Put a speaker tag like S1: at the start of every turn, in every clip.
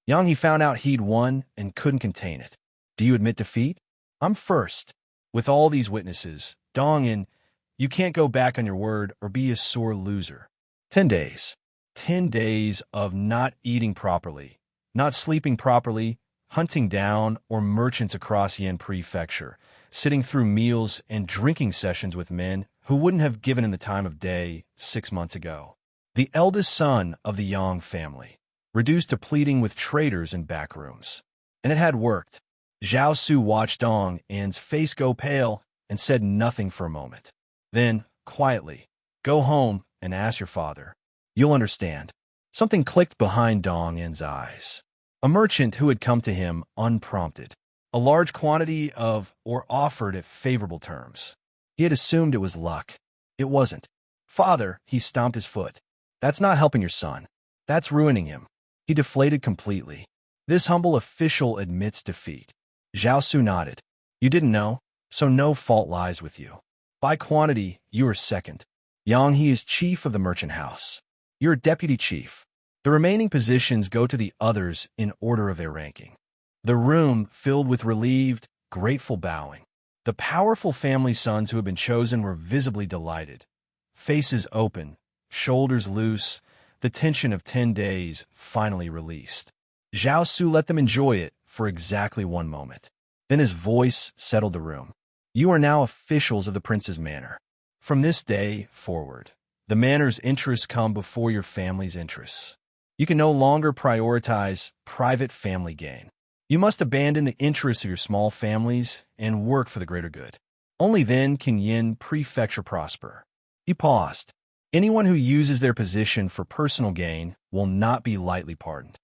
S1: Yang he found out he'd won and couldn't contain it. Do you admit defeat? I'm first. With all these witnesses, Dong-in, you can't go back on your word or be a sore loser. 10 days. 10 days of not eating properly, not sleeping properly, hunting down or merchants across Yan Prefecture, sitting through meals and drinking sessions with men who wouldn't have given him the time of day 6 months ago. The eldest son of the Yang family, reduced to pleading with traitors in back rooms. And it had worked. Zhao Su watched Dong-in's face go pale and said nothing for a moment. Then, quietly, go home and ask your father. You'll understand. Something clicked behind Dong-in's eyes. A merchant who had come to him unprompted. A large quantity of, or offered at favorable terms. He had assumed it was luck. It wasn't. Father, he stomped his foot. That's not helping your son. That's ruining him. He deflated completely. This humble official admits defeat. Zhao Su nodded. You didn't know, so no fault lies with you. By quantity, you are second. Yang he is chief of the merchant house. You're deputy chief. The remaining positions go to the others in order of their ranking. The room filled with relieved, grateful bowing. The powerful family sons who had been chosen were visibly delighted. Faces open, shoulders loose, the tension of 10 days finally released. Zhao Su let them enjoy it for exactly 1 moment. Then his voice settled the room. You are now officials of the prince's manor. From this day forward, the manor's interests come before your family's interests. You can no longer prioritize private family gain. You must abandon the interests of your small families and work for the greater good. Only then can Yan Prefecture prosper. He paused. Anyone who uses their position for personal gain will not be lightly pardoned.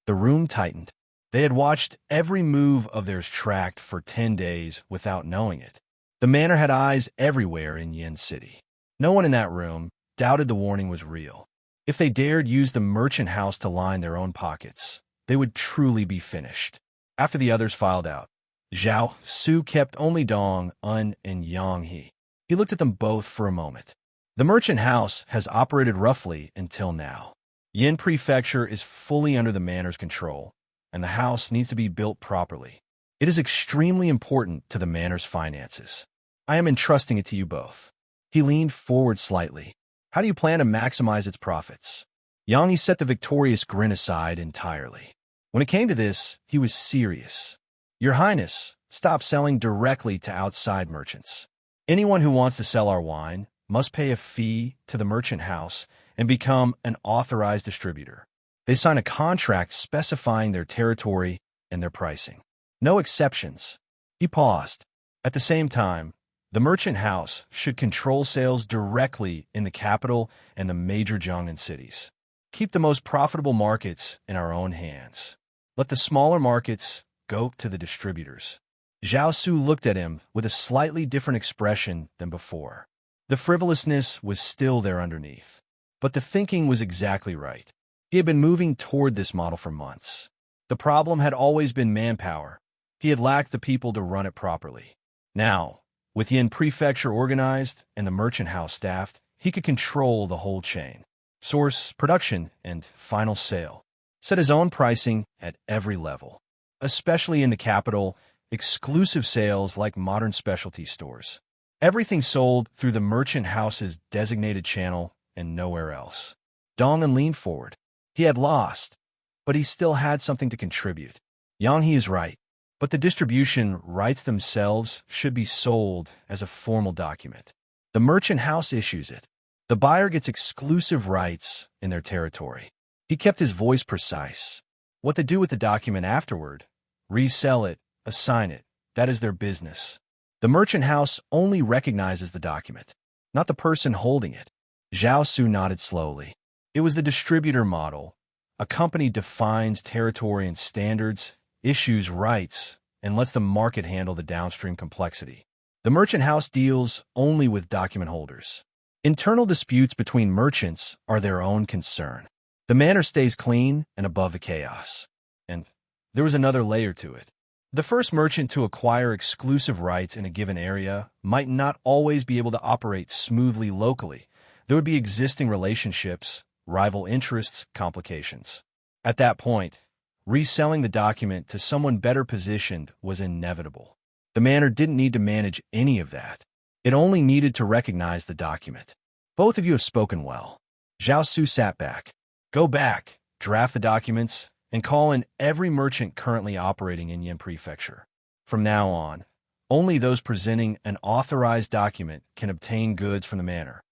S1: The room tightened. They had watched every move of theirs tracked for 10 days without knowing it. The manor had eyes everywhere in Yin City. No one in that room doubted the warning was real. If they dared use the merchant house to line their own pockets, they would truly be finished. After the others filed out, Zhao Su kept only Dong-un and Yang He. He looked at them both for a moment. The merchant house has operated roughly until now. Yan Prefecture is fully under the manor's control, and the house needs to be built properly. It is extremely important to the manor's finances. I am entrusting it to you both. He leaned forward slightly. How do you plan to maximize its profits? Yang He set the victorious grin aside entirely. When it came to this, he was serious. Your Highness, stop selling directly to outside merchants. Anyone who wants to sell our wine must pay a fee to the merchant house and become an authorized distributor. They sign a contract specifying their territory and their pricing. No exceptions. He paused. At the same time, the merchant house should control sales directly in the capital and the major Jiangnan cities. Keep the most profitable markets in our own hands. Let the smaller markets go to the distributors. Zhao Su looked at him with a slightly different expression than before. The frivolousness was still there underneath. But the thinking was exactly right. He had been moving toward this model for months. The problem had always been manpower. He had lacked the people to run it properly. Now, with Yan Prefecture organized and the merchant house staffed, he could control the whole chain. Source, production, and final sale. Set his own pricing at every level. Especially in the capital, exclusive sales like modern specialty stores. Everything sold through the merchant house's designated channel and nowhere else. Dong-un leaned forward. He had lost, but he still had something to contribute. Yang He is right, but the distribution rights themselves should be sold as a formal document. The merchant house issues it. The buyer gets exclusive rights in their territory. He kept his voice precise. What to do with the document afterward, resell it, assign it, that is their business. The merchant house only recognizes the document, not the person holding it. Zhao Su nodded slowly. It was the distributor model. A company defines territory and standards, issues rights, and lets the market handle the downstream complexity. The merchant house deals only with document holders. Internal disputes between merchants are their own concern. The manor stays clean and above the chaos. And there was another layer to it. The first merchant to acquire exclusive rights in a given area might not always be able to operate smoothly locally. There would be existing relationships, rival interests, complications. At that point, reselling the document to someone better positioned was inevitable. The manor didn't need to manage any of that. It only needed to recognize the document. Both of you have spoken well. Zhao Su sat back. Go back, draft the documents, and call in every merchant currently operating in Yan Prefecture. From now on, only those presenting an authorized document can obtain goods from the manor.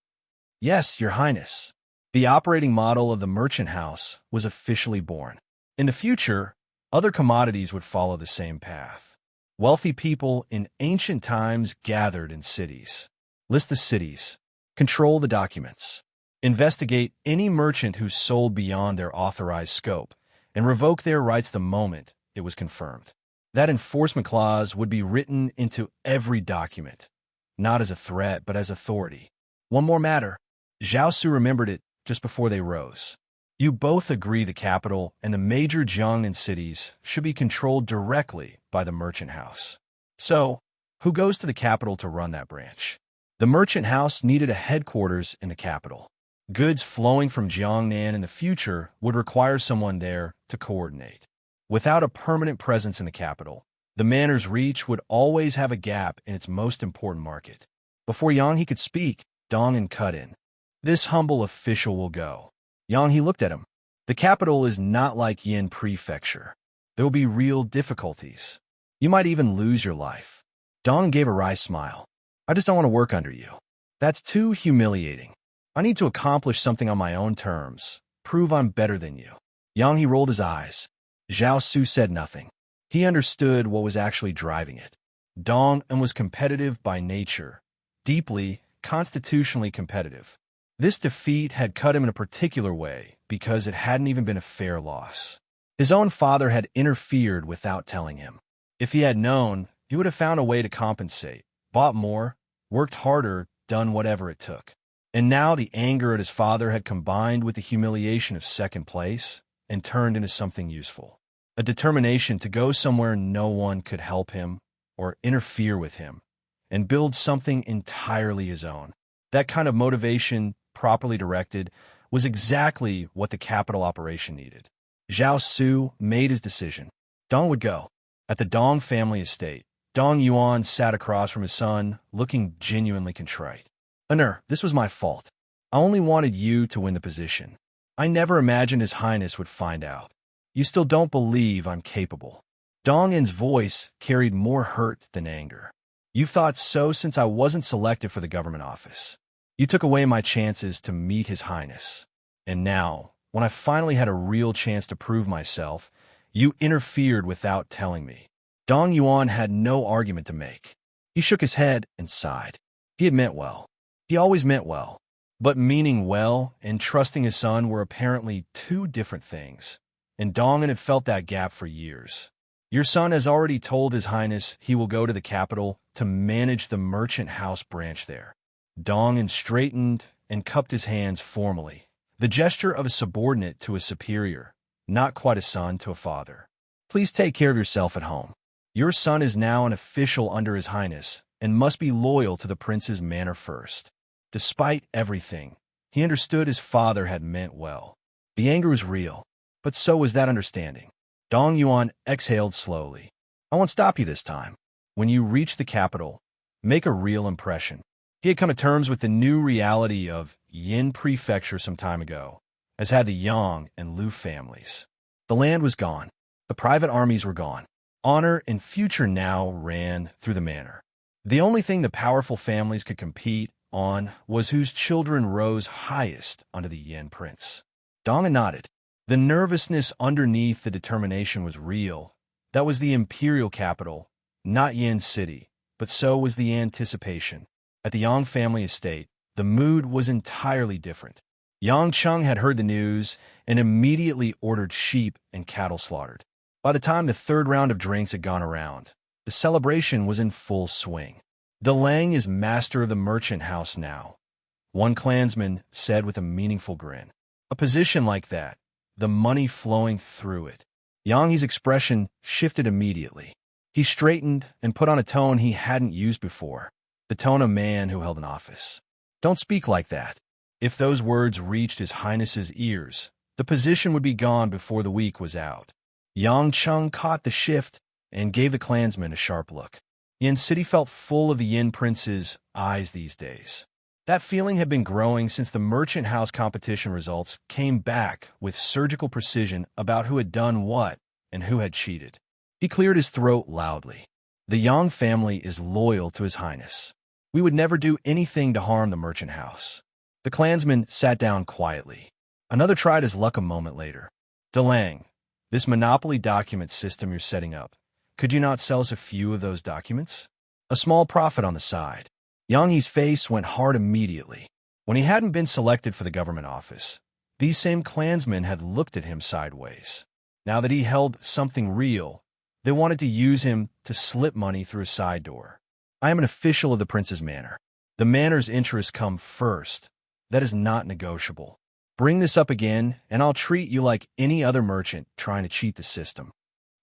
S1: Yes, Your Highness. The operating model of the merchant house was officially born. In the future, other commodities would follow the same path. Wealthy people in ancient times gathered in cities. List the cities. Control the documents. Investigate any merchant who sold beyond their authorized scope, and revoke their rights the moment it was confirmed. That enforcement clause would be written into every document, not as a threat, but as authority. One more matter. Zhao Su remembered it just before they rose. You both agree the capital and the major Jiangnan cities should be controlled directly by the merchant house. So, who goes to the capital to run that branch? The merchant house needed a headquarters in the capital. Goods flowing from Jiangnan in the future would require someone there to coordinate. Without a permanent presence in the capital, the manor's reach would always have a gap in its most important market. Before Yang He could speak, Dong and cut in. This humble official will go. Yang He looked at him. The capital is not like Yan Prefecture. There will be real difficulties. You might even lose your life. Dong gave a wry smile. I just don't want to work under you. That's too humiliating. I need to accomplish something on my own terms, prove I'm better than you. Yang He rolled his eyes. Zhao Su said nothing. He understood what was actually driving it. Dong was competitive by nature, deeply, constitutionally competitive. This defeat had cut him in a particular way because it hadn't even been a fair loss. His own father had interfered without telling him. If he had known, he would have found a way to compensate, bought more, worked harder, done whatever it took. And now the anger at his father had combined with the humiliation of second place and turned into something useful. A determination to go somewhere no one could help him or interfere with him and build something entirely his own. That kind of motivation, properly directed, was exactly what the capital operation needed. Zhao Su made his decision. Dong would go. At the Dong family estate, Dong Yuan sat across from his son, looking genuinely contrite. Honor, this was my fault. I only wanted you to win the position. I never imagined His Highness would find out. You still don't believe I'm capable. Dongin's voice carried more hurt than anger. You've thought so since I wasn't selected for the government office. You took away my chances to meet His Highness. And now, when I finally had a real chance to prove myself, you interfered without telling me. Dong Yuan had no argument to make. He shook his head and sighed. He had meant well. He always meant well. But meaning well and trusting his son were apparently two different things. And Dongan had felt that gap for years. Your son has already told His Highness he will go to the capital to manage the merchant house branch there. Dongan straightened and cupped his hands formally, the gesture of a subordinate to a superior, not quite a son to a father. Please take care of yourself at home. Your son is now an official under His Highness and must be loyal to the prince's manor first. Despite everything, he understood his father had meant well. The anger was real, but so was that understanding. Dong Yuan exhaled slowly. I won't stop you this time. When you reach the capital, make a real impression. He had come to terms with the new reality of Yan Prefecture some time ago, as had the Yang and Lu families. The land was gone. The private armies were gone. Honor and future now ran through the manor. The only thing the powerful families could compete on was whose children rose highest under the Yan prince. Donga nodded. The nervousness underneath the determination was real. That was the imperial capital, not Yan City, but so was the anticipation. At the Yang family estate, the mood was entirely different. Yang Chung had heard the news and immediately ordered sheep and cattle slaughtered. By the time the third round of drinks had gone around, the celebration was in full swing. De Lang is master of the merchant house now, one clansman said with a meaningful grin. A position like that, the money flowing through it. Yang He's expression shifted immediately. He straightened and put on a tone he hadn't used before, the tone of a man who held an office. Don't speak like that. If those words reached His Highness's ears, the position would be gone before the week was out. Yang Chung caught the shift and gave the clansman a sharp look. Yin City felt full of the Yin Prince's eyes these days. That feeling had been growing since the merchant house competition results came back with surgical precision about who had done what and who had cheated. He cleared his throat loudly. The Yang family is loyal to His Highness. We would never do anything to harm the merchant house. The clansman sat down quietly. Another tried his luck a moment later. DeLang, this monopoly document system you're setting up, could you not sell us a few of those documents? A small profit on the side. Yang He's face went hard immediately. When he hadn't been selected for the government office, these same clansmen had looked at him sideways. Now that he held something real, they wanted to use him to slip money through a side door. I am an official of the prince's manor. The manor's interests come first. That is not negotiable. Bring this up again, and I'll treat you like any other merchant trying to cheat the system.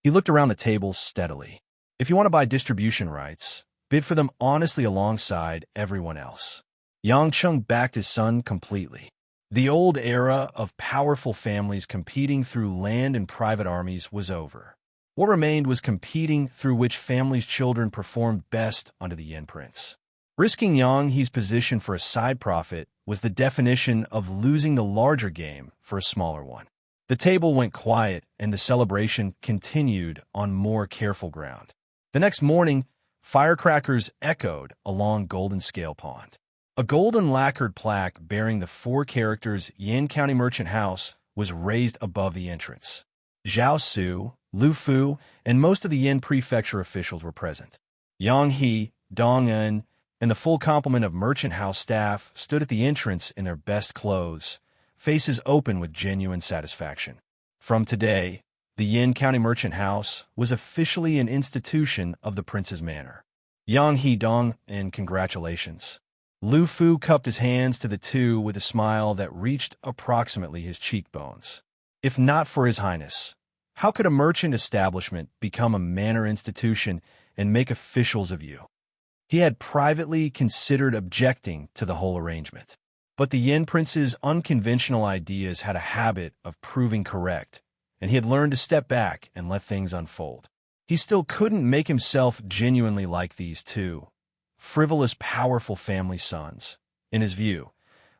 S1: He looked around the table steadily. If you want to buy distribution rights, bid for them honestly alongside everyone else. Yang Chung backed his son completely. The old era of powerful families competing through land and private armies was over. What remained was competing through which family's children performed best under the Yin Prince. Risking Yang He's position for a side profit was the definition of losing the larger game for a smaller one. The table went quiet and the celebration continued on more careful ground. The next morning, firecrackers echoed along Golden Scale Pond. A golden lacquered plaque bearing the 4 characters Yin County Merchant House was raised above the entrance. Zhao Su, Lu Fu, and most of the Yan Prefecture officials were present. Yang He, Dong En, and the full complement of merchant house staff stood at the entrance in their best clothes, faces open with genuine satisfaction. From today, the Yin County Merchant House was officially an institution of the prince's manor. Yang He Dong, and congratulations. Lu Fu cupped his hands to the two with a smile that reached approximately his cheekbones. If not for His Highness, how could a merchant establishment become a manor institution and make officials of you? He had privately considered objecting to the whole arrangement. But the Yin Prince's unconventional ideas had a habit of proving correct, and he had learned to step back and let things unfold. He still couldn't make himself genuinely like these two frivolous, powerful family sons, in his view,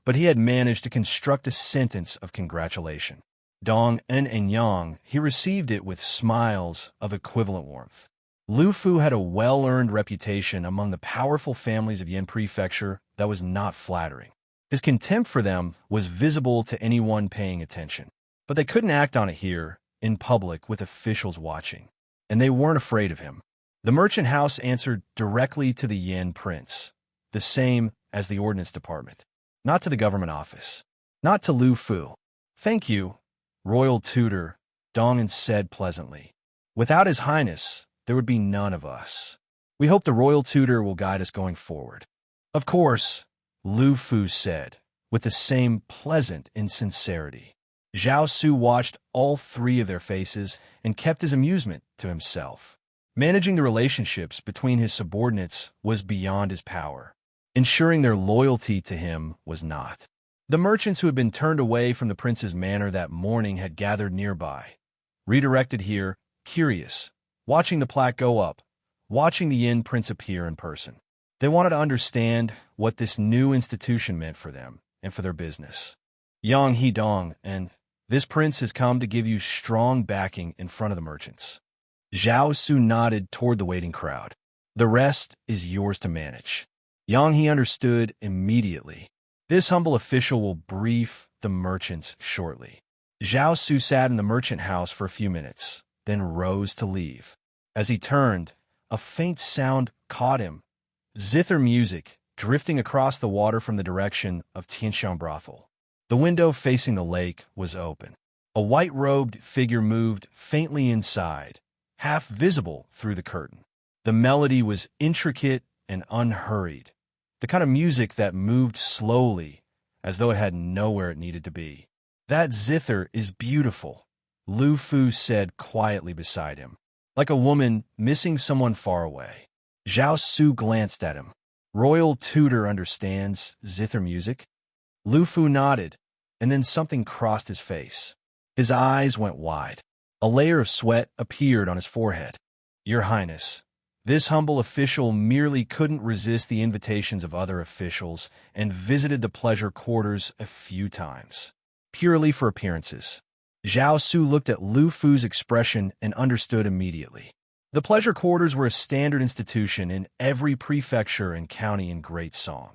S1: but he had managed to construct a sentence of congratulation. Dong En and Yang, he received it with smiles of equivalent warmth. Lu Fu had a well-earned reputation among the powerful families of Yan Prefecture that was not flattering. His contempt for them was visible to anyone paying attention. But they couldn't act on it here, in public, with officials watching. And they weren't afraid of him. The merchant house answered directly to the Yin Prince, the same as the Ordnance Department. Not to the government office. Not to Lu Fu. Thank you, Royal Tutor, Dongan said pleasantly. Without His Highness, there would be none of us. We hope the Royal Tutor will guide us going forward. Of course, Lu Fu said, with the same pleasant insincerity. Zhao Su watched all 3 of their faces and kept his amusement to himself. Managing the relationships between his subordinates was beyond his power. Ensuring their loyalty to him was not. The merchants who had been turned away from the prince's manor that morning had gathered nearby, redirected here, curious, watching the plaque go up, watching the Yin Prince appear in person. They wanted to understand what this new institution meant for them and for their business. Yang He Dong, and this prince has come to give you strong backing in front of the merchants. Zhao Su nodded toward the waiting crowd. The rest is yours to manage. Yang He understood immediately. This humble official will brief the merchants shortly. Zhao Su sat in the merchant house for a few minutes, then rose to leave. As he turned, a faint sound caught him. Zither music drifting across the water from the direction of Tianxiang Brothel. The window facing the lake was open. A white-robed figure moved faintly inside, half visible through the curtain. The melody was intricate and unhurried, the kind of music that moved slowly, as though it had nowhere it needed to be. That zither is beautiful, Lu Fu said quietly beside him, like a woman missing someone far away. Zhao Su glanced at him. Royal Tutor understands zither music? Lu Fu nodded, and then something crossed his face. His eyes went wide. A layer of sweat appeared on his forehead. Your Highness, this humble official merely couldn't resist the invitations of other officials and visited the pleasure quarters a few times, purely for appearances. Zhao Su looked at Lu Fu's expression and understood immediately. The pleasure quarters were a standard institution in every prefecture and county in Great Song.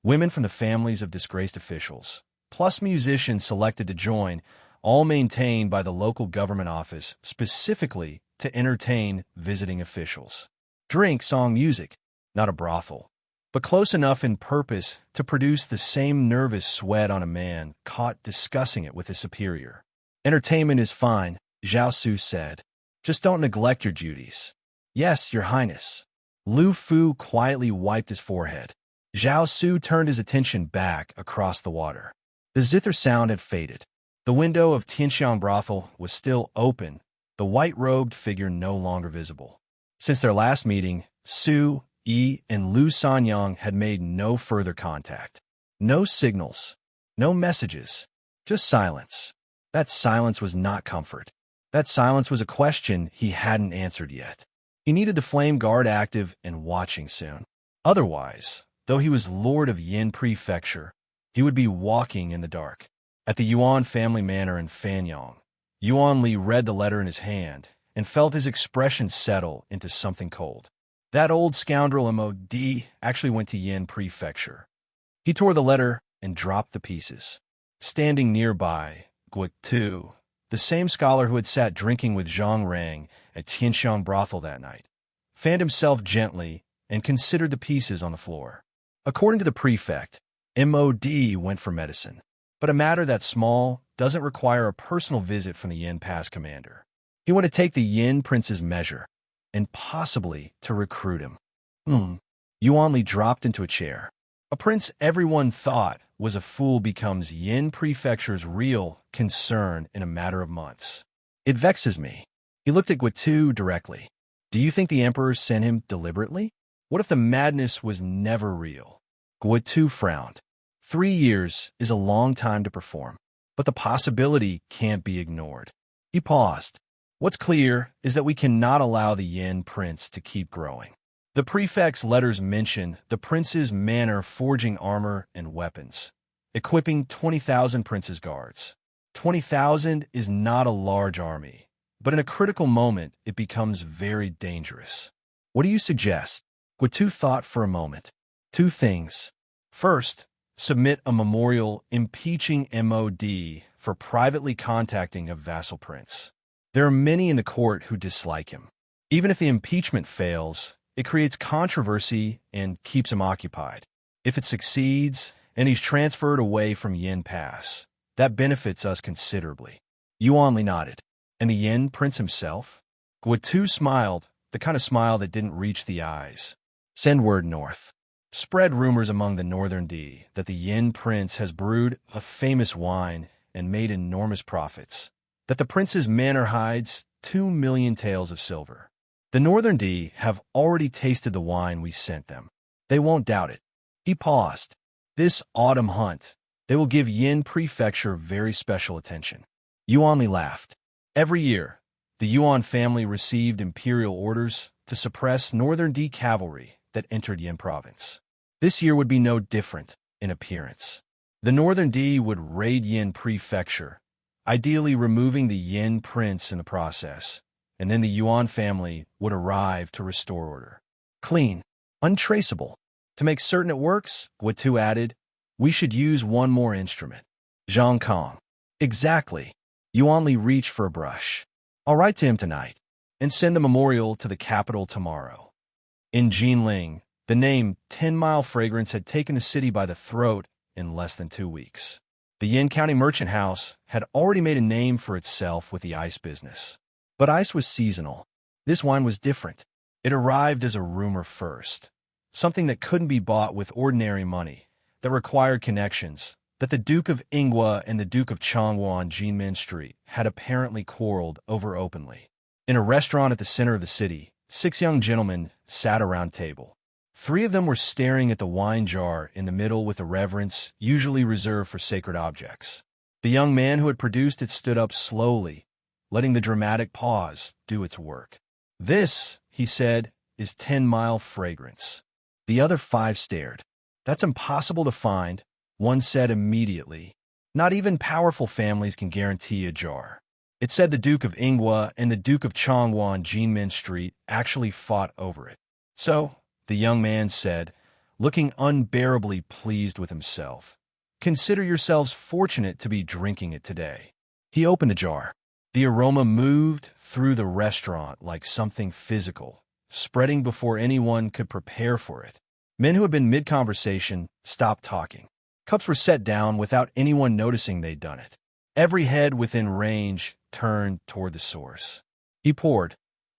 S1: Women from the families of disgraced officials, plus musicians selected to join, all maintained by the local government office specifically to entertain visiting officials. Drink, song, music, not a brothel, but close enough in purpose to produce the same nervous sweat on a man caught discussing it with his superior. Entertainment is fine, Zhao Su said. Just don't neglect your duties. Yes, Your Highness. Lu Fu quietly wiped his forehead. Zhao Su turned his attention back across the water. The zither sound had faded. The window of Tianxiang brothel was still open, the white-robed figure no longer visible. Since their last meeting, Su, Yi, and Lu Sanyang had made no further contact. No signals, no messages, just silence. That silence was not comfort. That silence was a question he hadn't answered yet. He needed the flame guard active and watching soon. Otherwise, though he was lord of Yan Prefecture, he would be walking in the dark. At the Yuan family manor in Fanyang, Yuan Li read the letter in his hand and felt his expression settle into something cold. That old scoundrel MOD actually went to Yan Prefecture. He tore the letter and dropped the pieces. Standing nearby, Guo Tu, the same scholar who had sat drinking with Zhang Rang at Tianxiang brothel that night, fanned himself gently and considered the pieces on the floor. According to the prefect, MOD went for medicine, but a matter that small doesn't require a personal visit from the Yin Pass commander. He wanted to take the Yin prince's measure, and possibly to recruit him. Yuan Li dropped into a chair. A prince everyone thought was a fool becomes Yin Prefecture's real concern in a matter of months. It vexes me. He looked at Guotu directly. Do you think the emperor sent him deliberately? What if the madness was never real? Guotu frowned. 3 years is a long time to perform, but the possibility can't be ignored. He paused. What's clear is that we cannot allow the Yin prince to keep growing. The prefect's letters mention the prince's manor forging armor and weapons, equipping 20,000 prince's guards. 20,000 is not a large army, but in a critical moment it becomes very dangerous. What do you suggest? Guotu thought for a moment. 2 things. First, submit a memorial impeaching MOD for privately contacting a vassal prince. There are many in the court who dislike him. Even if the impeachment fails, it creates controversy and keeps him occupied. If it succeeds and he's transferred away from Yin Pass, that benefits us considerably. Yuan Li nodded. And the Yin prince himself? Guotu smiled, the kind of smile that didn't reach the eyes. Send word north. Spread rumors among the northern D that the Yin prince has brewed a famous wine and made enormous profits. That the prince's manor hides 2 million taels of silver. The northern D have already tasted the wine we sent them. They won't doubt it. He paused. This autumn hunt, they will give Yin Prefecture very special attention. Yuan Li laughed. Every year, the Yuan family received imperial orders to suppress northern D cavalry that entered Yin province. This year would be no different in appearance. The northern D would raid Yin Prefecture, ideally removing the Yin prince in the process, and then the Yuan family would arrive to restore order. Clean, untraceable. To make certain it works, Guotu added, we should use one more instrument. Zhang Kong. Exactly. Yuan Li reached for a brush. I'll write to him tonight, and send the memorial to the capital tomorrow. In Jinling, the name 10 Mile Fragrance had taken the city by the throat in less than 2 weeks. The Yin County Merchant House had already made a name for itself with the ice business. But ice was seasonal. This wine was different. It arrived as a rumor first. Something that couldn't be bought with ordinary money, that required connections, that the Duke of Ingwa and the Duke of Changhua on Jinmen Street had apparently quarreled over openly. In a restaurant at the center of the city, 6 young gentlemen sat around table. 3 of them were staring at the wine jar in the middle with a reverence usually reserved for sacred objects. The young man who had produced it stood up slowly, letting the dramatic pause do its work. "This," he said, "is 10-mile fragrance." The other 5 stared. "That's impossible to find," one said immediately. "Not even powerful families can guarantee a jar." It said the Duke of Ingwa and the Duke of Changhua on Jinmen Street actually fought over it. "So," the young man said, looking unbearably pleased with himself, "consider yourselves fortunate to be drinking it today." He opened the jar. The aroma moved through the restaurant like something physical, spreading before anyone could prepare for it. Men who had been mid-conversation stopped talking. Cups were set down without anyone noticing they'd done it. Every head within range turned toward the source. He poured,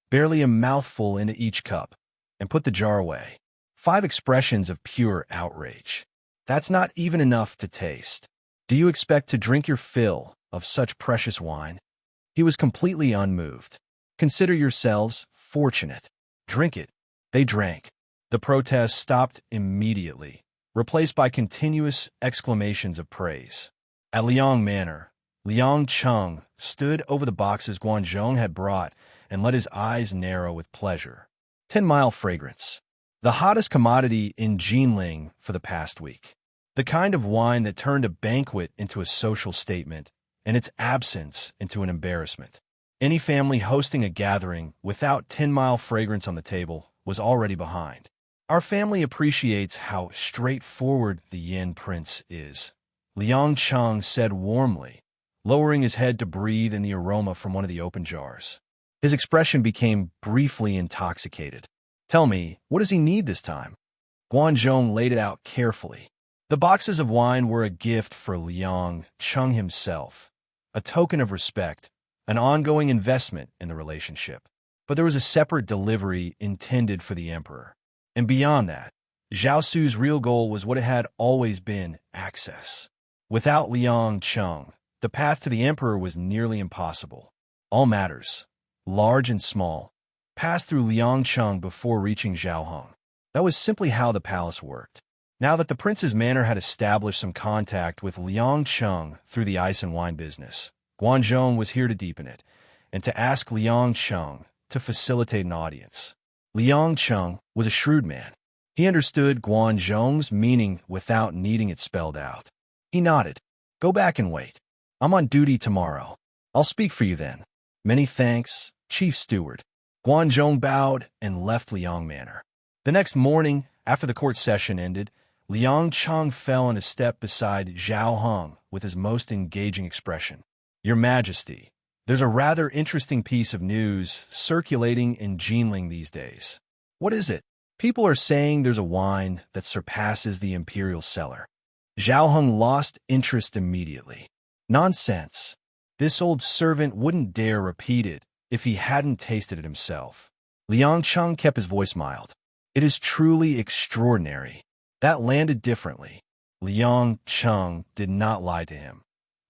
S1: barely a mouthful into each cup, and put the jar away. 5 expressions of pure outrage. "That's not even enough to taste. Do you expect to drink your fill of such precious wine?" He was completely unmoved. "Consider yourselves fortunate. Drink it." They drank. The protest stopped immediately, replaced by continuous exclamations of praise. At Liang Manor, Liang Chung stood over the boxes Guanzhong had brought and let his eyes narrow with pleasure. 10-mile fragrance. The hottest commodity in Jinling for the past week. The kind of wine that turned a banquet into a social statement and its absence into an embarrassment. Any family hosting a gathering without 10-mile fragrance on the table was already behind. "Our family appreciates how straightforward the Yan Prince is," Liang Chung said warmly, lowering his head to breathe in the aroma from one of the open jars. His expression became briefly intoxicated. "Tell me, what does he need this time?" Guanzhong laid it out carefully. The boxes of wine were a gift for Liang Chung himself, a token of respect, an ongoing investment in the relationship. But there was a separate delivery intended for the emperor. And beyond that, Zhao Su's real goal was what it had always been: access. Without Liang Chung, the path to the emperor was nearly impossible. All matters, large and small, passed through Liang Chung before reaching Zhaohong. That was simply how the palace worked. Now that the prince's manor had established some contact with Liang Chung through the ice and wine business, Guanzhong was here to deepen it, and to ask Liang Chung to facilitate an audience. Liang Chung was a shrewd man. He understood Guanzhong's meaning without needing it spelled out. He nodded. "Go back and wait. I'm on duty tomorrow. I'll speak for you then." "Many thanks, Chief Steward." Guanzhong bowed and left Liang Manor. The next morning, after the court session ended, Liang Chung fell in a step beside Zhao Hong with his most engaging expression. "Your Majesty, there's a rather interesting piece of news circulating in Jinling these days." "What is it?" "People are saying there's a wine that surpasses the imperial cellar." Zhao Hong lost interest immediately. "Nonsense. This old servant wouldn't dare repeat it if he hadn't tasted it himself." Liang Chung kept his voice mild. "It is truly extraordinary." That landed differently. Liang Chung did not lie to him.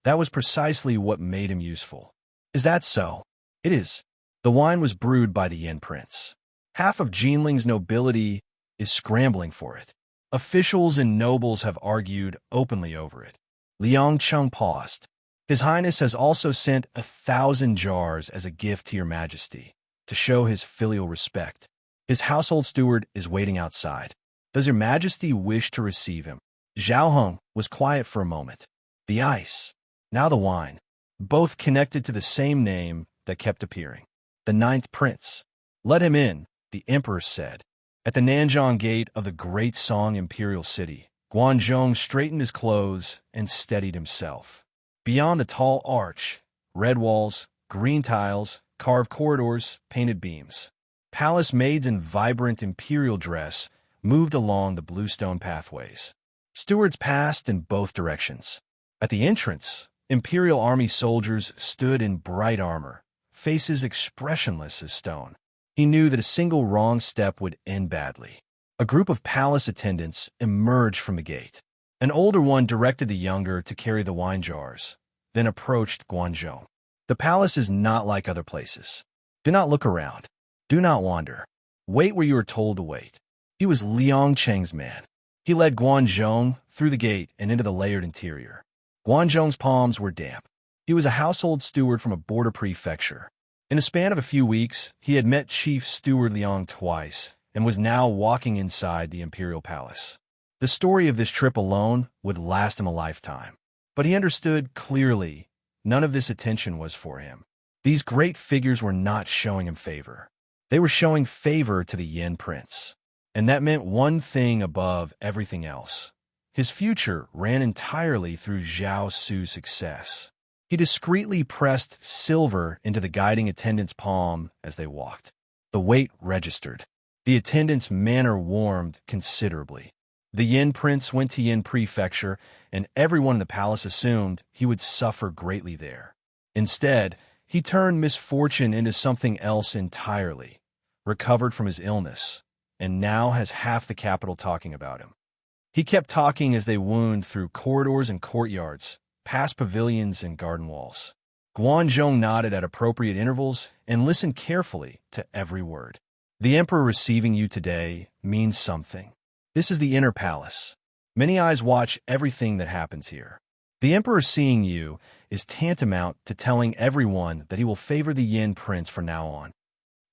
S1: That was precisely what made him useful. "Is that so?" "It is. The wine was brewed by the Yan Prince. Half of Jinling's nobility is scrambling for it. Officials and nobles have argued openly over it." Liang Chung paused. "His Highness has also sent 1,000 jars as a gift to your Majesty, to show his filial respect. His household steward is waiting outside. Does your Majesty wish to receive him?" Zhao Hong was quiet for a moment. The ice, now the wine, both connected to the same name that kept appearing. "The 9th Prince." "Let him in," the emperor said. At the Nanzhang gate of the Great Song Imperial City, Guanzhong straightened his clothes and steadied himself. Beyond the tall arch, red walls, green tiles, carved corridors, painted beams. Palace maids in vibrant imperial dress moved along the bluestone pathways. Stewards passed in both directions. At the entrance, Imperial Army soldiers stood in bright armor, faces expressionless as stone. He knew that a single wrong step would end badly. A group of palace attendants emerged from the gate. An older one directed the younger to carry the wine jars, then approached Guanzhong. "The palace is not like other places. Do not look around. Do not wander. Wait where you are told to wait." He was Liang Cheng's man. He led Guanzhong through the gate and into the layered interior. Guanzhong's palms were damp. He was a household steward from a border prefecture. In a span of a few weeks, he had met Chief Steward Liang twice and was now walking inside the imperial palace. The story of this trip alone would last him a lifetime. But he understood clearly none of this attention was for him. These great figures were not showing him favor. They were showing favor to the Yan Prince. And that meant one thing above everything else. His future ran entirely through Zhao Su's success. He discreetly pressed silver into the guiding attendant's palm as they walked. The weight registered. The attendant's manner warmed considerably. The Yan Prince went to Yan Prefecture, and everyone in the palace assumed he would suffer greatly there. Instead, he turned misfortune into something else entirely, recovered from his illness, and now has half the capital talking about him. He kept talking as they wound through corridors and courtyards, past pavilions and garden walls. Guanzhong nodded at appropriate intervals and listened carefully to every word. The emperor receiving you today means something. This is the inner palace. Many eyes watch everything that happens here. The emperor seeing you is tantamount to telling everyone that he will favor the Yan Prince from now on.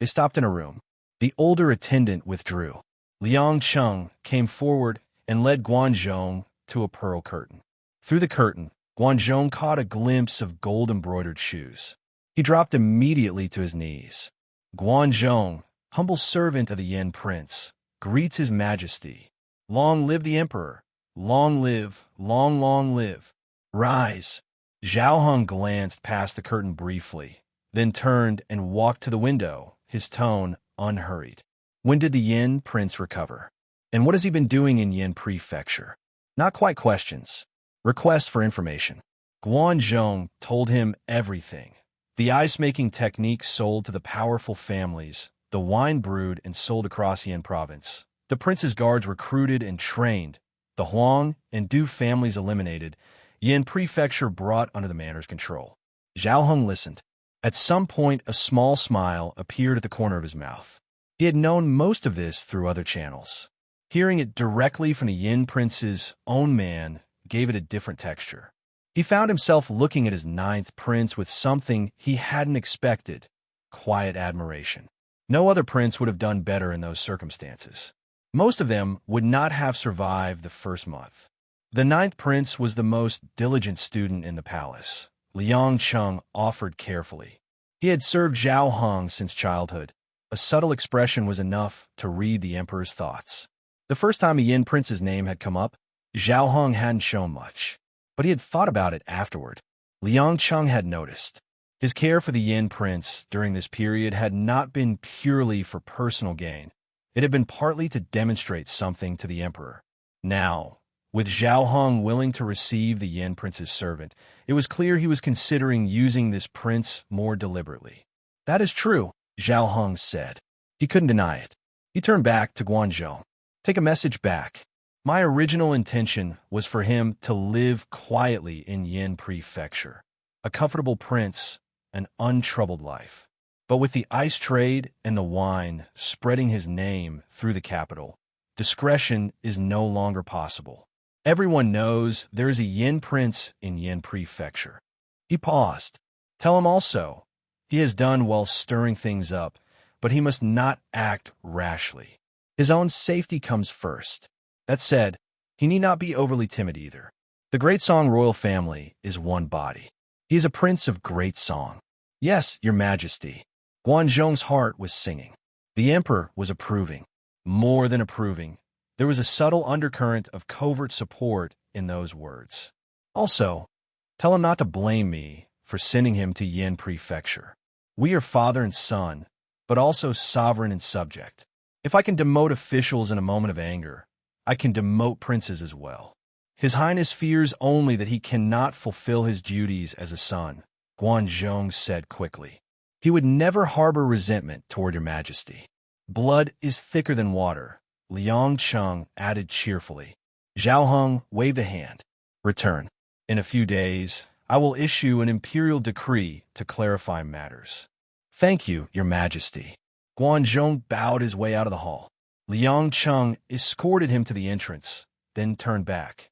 S1: They stopped in a room. The older attendant withdrew. Liang Cheng came forward and led Guanzhong to a pearl curtain. Through the curtain, Guanzhong caught a glimpse of gold-embroidered shoes. He dropped immediately to his knees. Guanzhong, humble servant of the Yan Prince, greets His Majesty. Long live the Emperor! Long live, long live! Rise! Zhao Hung glanced past the curtain briefly, then turned and walked to the window, his tone unhurried. When did the Yan Prince recover? And what has he been doing in Yan Prefecture? Not quite questions. Requests for information. Guanzhong told him everything. The ice-making techniques sold to the powerful families, the wine brewed and sold across Yan Province. The prince's guards recruited and trained, the Huang and Du families eliminated, Yan Prefecture brought under the manor's control. Zhao Hung listened. At some point, a small smile appeared at the corner of his mouth. He had known most of this through other channels. Hearing it directly from the Yan Prince's own man gave it a different texture. He found himself looking at his ninth prince with something he hadn't expected, quiet admiration. No other prince would have done better in those circumstances. Most of them would not have survived the first month. The ninth prince was the most diligent student in the palace. Liang Cheng offered carefully. He had served Zhao Hung since childhood. A subtle expression was enough to read the emperor's thoughts. The first time a Yan Prince's name had come up, Zhao Hung hadn't shown much, but he had thought about it afterward. Liang Cheng had noticed. His care for the Yan Prince during this period had not been purely for personal gain. It had been partly to demonstrate something to the emperor. Now, with Zhao Hung willing to receive the Yan Prince's servant, it was clear he was considering using this prince more deliberately. That is true, Zhao Hung said. He couldn't deny it. He turned back to Guanzhong. Take a message back. My original intention was for him to live quietly in Yan Prefecture. A comfortable prince, an untroubled life. But with the ice trade and the wine spreading his name through the capital, discretion is no longer possible. Everyone knows there is a Yan Prince in Yan Prefecture. He paused. Tell him also, he has done well stirring things up, but he must not act rashly. His own safety comes first. That said, he need not be overly timid either. The Great Song royal family is one body. He is a prince of great song. Yes, your majesty. Guanzhong's heart was singing. The emperor was approving. More than approving. There was a subtle undercurrent of covert support in those words. Also, tell him not to blame me for sending him to Yan Prefecture. We are father and son, but also sovereign and subject. If I can demote officials in a moment of anger, I can demote princes as well. His Highness fears only that he cannot fulfill his duties as a son, Guanzhong said quickly. He would never harbor resentment toward your majesty. Blood is thicker than water, Liang Cheng added cheerfully. Zhao Hung waved a hand. Return. In a few days, I will issue an imperial decree to clarify matters. Thank you, your majesty. Guanzhong bowed his way out of the hall. Liang Cheng escorted him to the entrance, then turned back.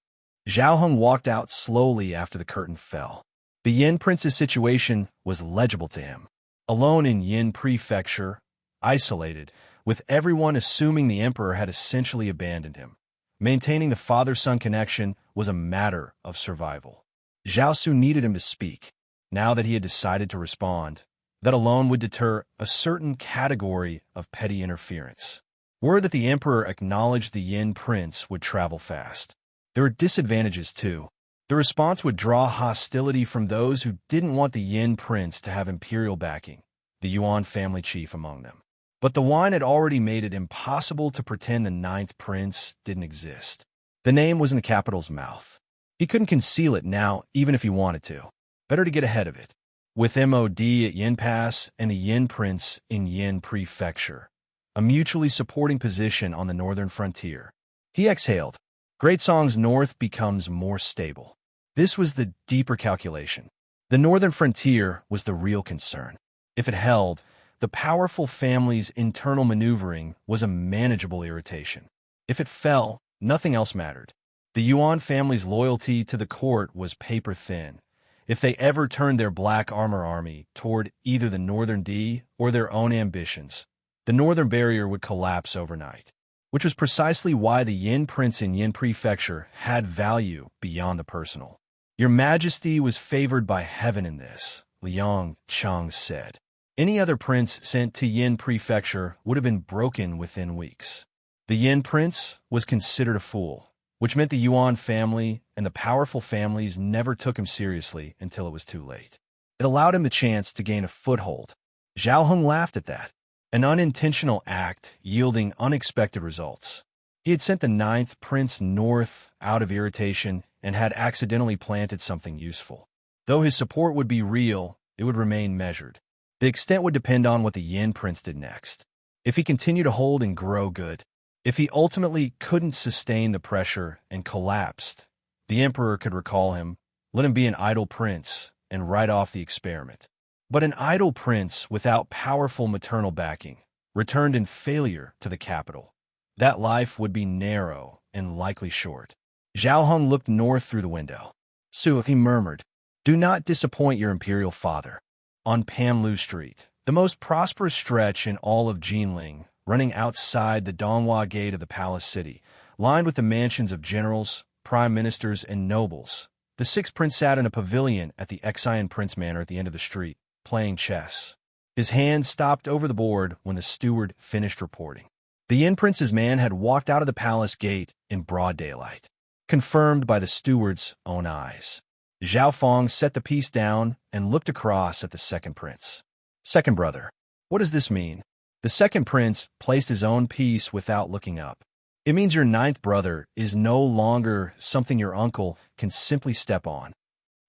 S1: Zhao Hung walked out slowly after the curtain fell. The Yan prince's situation was legible to him. Alone in Yan Prefecture, isolated, with everyone assuming the emperor had essentially abandoned him. Maintaining the father-son connection was a matter of survival. Zhao Su needed him to speak. Now that he had decided to respond, that alone would deter a certain category of petty interference. Word that the emperor acknowledged the Yan prince would travel fast. There were disadvantages too. The response would draw hostility from those who didn't want the Yan prince to have imperial backing, the Yuan family chief among them. But the wine had already made it impossible to pretend the ninth prince didn't exist. The name was in the capital's mouth. He couldn't conceal it now, even if he wanted to. Better to get ahead of it. With MOD at Yan Pass and the Yan prince in Yan Prefecture, a mutually supporting position on the northern frontier. He exhaled. Great Song's north becomes more stable. This was the deeper calculation. The northern frontier was the real concern. If it held, the powerful family's internal maneuvering was a manageable irritation. If it fell, nothing else mattered. The Yuan family's loyalty to the court was paper-thin. If they ever turned their black armor army toward either the Northern D or their own ambitions, the northern barrier would collapse overnight, which was precisely why the Yan prince in Yan Prefecture had value beyond the personal. Your Majesty was favored by heaven in this, Liang Chang said. Any other prince sent to Yan Prefecture would have been broken within weeks. The Yan prince was considered a fool, which meant the Yuan family and the powerful families never took him seriously until it was too late. It allowed him the chance to gain a foothold. Zhao Heng laughed at that, an unintentional act yielding unexpected results. He had sent the ninth prince north out of irritation and had accidentally planted something useful. Though his support would be real, it would remain measured. The extent would depend on what the Yan prince did next. If he continued to hold and grow good, if he ultimately couldn't sustain the pressure and collapsed, the emperor could recall him, let him be an idle prince, and write off the experiment. But an idle prince without powerful maternal backing returned in failure to the capital. That life would be narrow and likely short. Zhao Heng looked north through the window. Su, he murmured, do not disappoint your imperial father. On Panlu Street, the most prosperous stretch in all of Jinling, running outside the Donghua Gate of the palace city, lined with the mansions of generals, prime ministers, and nobles, the sixth prince sat in a pavilion at the Exiled Prince Manor at the end of the street, playing chess. His hand stopped over the board when the steward finished reporting. The Yan prince's man had walked out of the palace gate in broad daylight, confirmed by the steward's own eyes. Zhao Feng set the piece down and looked across at the second prince. Second brother, what does this mean? The second prince placed his own piece without looking up. It means your ninth brother is no longer something your uncle can simply step on.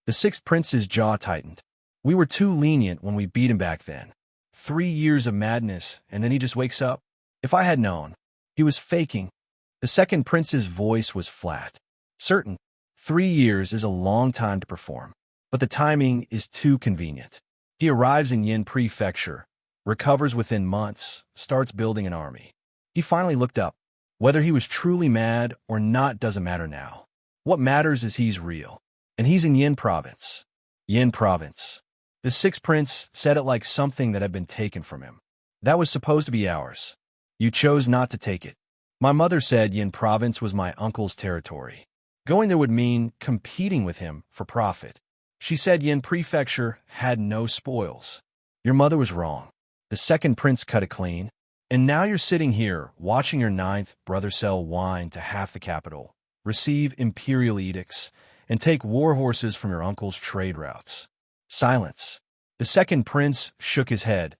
S1: The sixth prince's jaw tightened. We were too lenient when we beat him back then. 3 years of madness, and then he just wakes up? If I had known. He was faking. The second prince's voice was flat. Certain. 3 years is a long time to perform, but the timing is too convenient. He arrives in Yan Prefecture, recovers within months, starts building an army. He finally looked up. Whether he was truly mad or not doesn't matter now. What matters is he's real, and he's in Yan Province. Yan Province. The sixth prince said it like something that had been taken from him. That was supposed to be ours. You chose not to take it. My mother said Yan Province was my uncle's territory. Going there would mean competing with him for profit. She said Yan Prefecture had no spoils. Your mother was wrong. The second prince cut it clean. And now you're sitting here, watching your ninth brother sell wine to half the capital, receive imperial edicts, and take war horses from your uncle's trade routes. Silence. The second prince shook his head,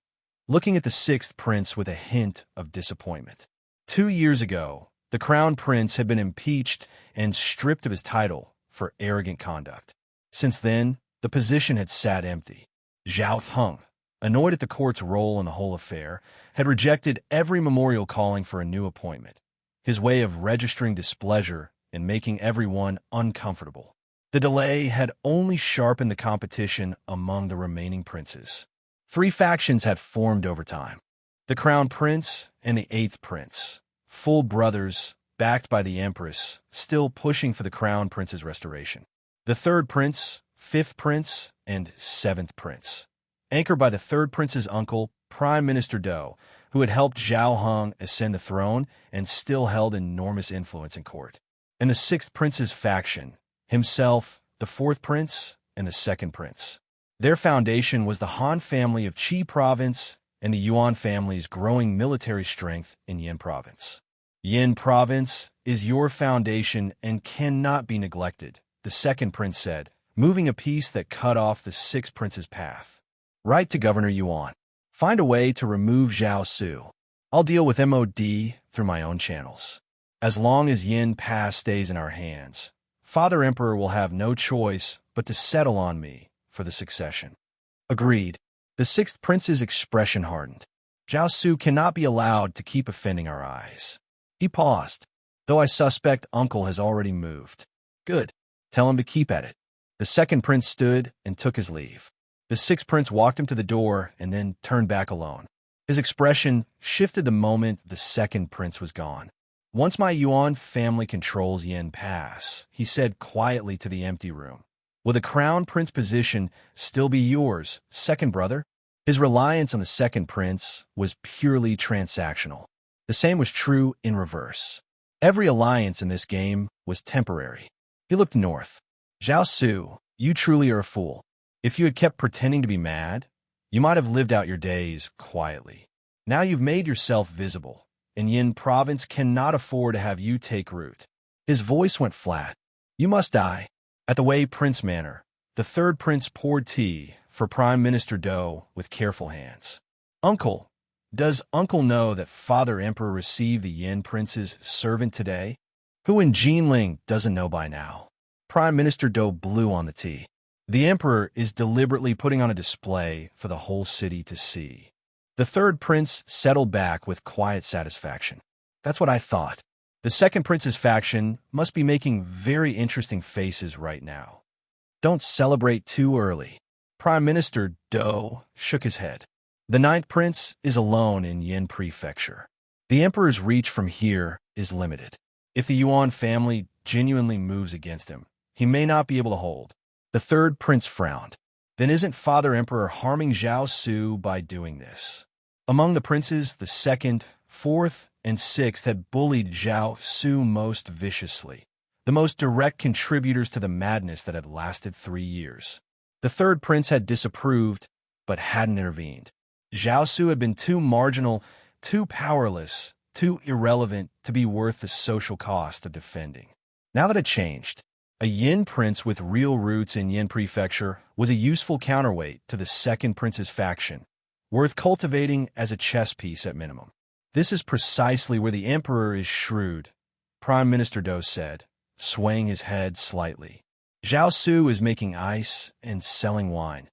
S1: looking at the sixth prince with a hint of disappointment. 2 years ago, the crown prince had been impeached and stripped of his title for arrogant conduct. Since then, the position had sat empty. Zhao Heng, annoyed at the court's role in the whole affair, had rejected every memorial calling for a new appointment, his way of registering displeasure and making everyone uncomfortable. The delay had only sharpened the competition among the remaining princes. 3 factions had formed over time. The crown prince and the eighth prince, full brothers, backed by the empress, still pushing for the crown prince's restoration. The third prince, fifth prince, and seventh prince. Anchored by the third prince's uncle, Prime Minister Do, who had helped Zhao Heng ascend the throne and still held enormous influence in court. And the sixth prince's faction, himself, the fourth prince, and the second prince. Their foundation was the Han family of Qi province and the Yuan family's growing military strength in Yan province. Yan province is your foundation and cannot be neglected, the second prince said, moving a piece that cut off the sixth prince's path. Write to Governor Yuan. Find a way to remove Zhao Su. I'll deal with MOD through my own channels. As long as Yin Pass stays in our hands, Father Emperor will have no choice but to settle on me for the succession. Agreed. The sixth prince's expression hardened. Zhao Su cannot be allowed to keep offending our eyes. He paused, though I suspect Uncle has already moved. Good. Tell him to keep at it. The second prince stood and took his leave. The sixth prince walked him to the door and then turned back alone. His expression shifted the moment the second prince was gone. Once my Yuan family controls Yin Pass, he said quietly to the empty room, will the crown prince position still be yours, second brother? His reliance on the second prince was purely transactional. The same was true in reverse. Every alliance in this game was temporary. He looked north. Zhao Su, you truly are a fool. If you had kept pretending to be mad, you might have lived out your days quietly. Now you've made yourself visible, and Yin province cannot afford to have you take root. His voice went flat. You must die. At the Wei Prince Manor, the third prince poured tea for Prime Minister Do with careful hands. Uncle, does Uncle know that Father Emperor received the Yin Prince's servant today? Who in Jinling doesn't know by now? Prime Minister Do blew on the tea. The Emperor is deliberately putting on a display for the whole city to see. The third prince settled back with quiet satisfaction. That's what I thought. The second prince's faction must be making very interesting faces right now. Don't celebrate too early. Prime Minister Do shook his head. The ninth prince is alone in Yan Prefecture. The Emperor's reach from here is limited. If the Yuan family genuinely moves against him, he may not be able to hold. The third prince frowned. Then isn't Father Emperor harming Zhao Su by doing this? Among the princes, the second, fourth, and sixth had bullied Zhao Su most viciously, the most direct contributors to the madness that had lasted 3 years. The third prince had disapproved, but hadn't intervened. Zhao Su had been too marginal, too powerless, too irrelevant to be worth the social cost of defending. Now that it changed, a Yin prince with real roots in Yan Prefecture was a useful counterweight to the second prince's faction, worth cultivating as a chess piece at minimum. This is precisely where the Emperor is shrewd, Prime Minister Do said, swaying his head slightly. Zhao Su is making ice and selling wine.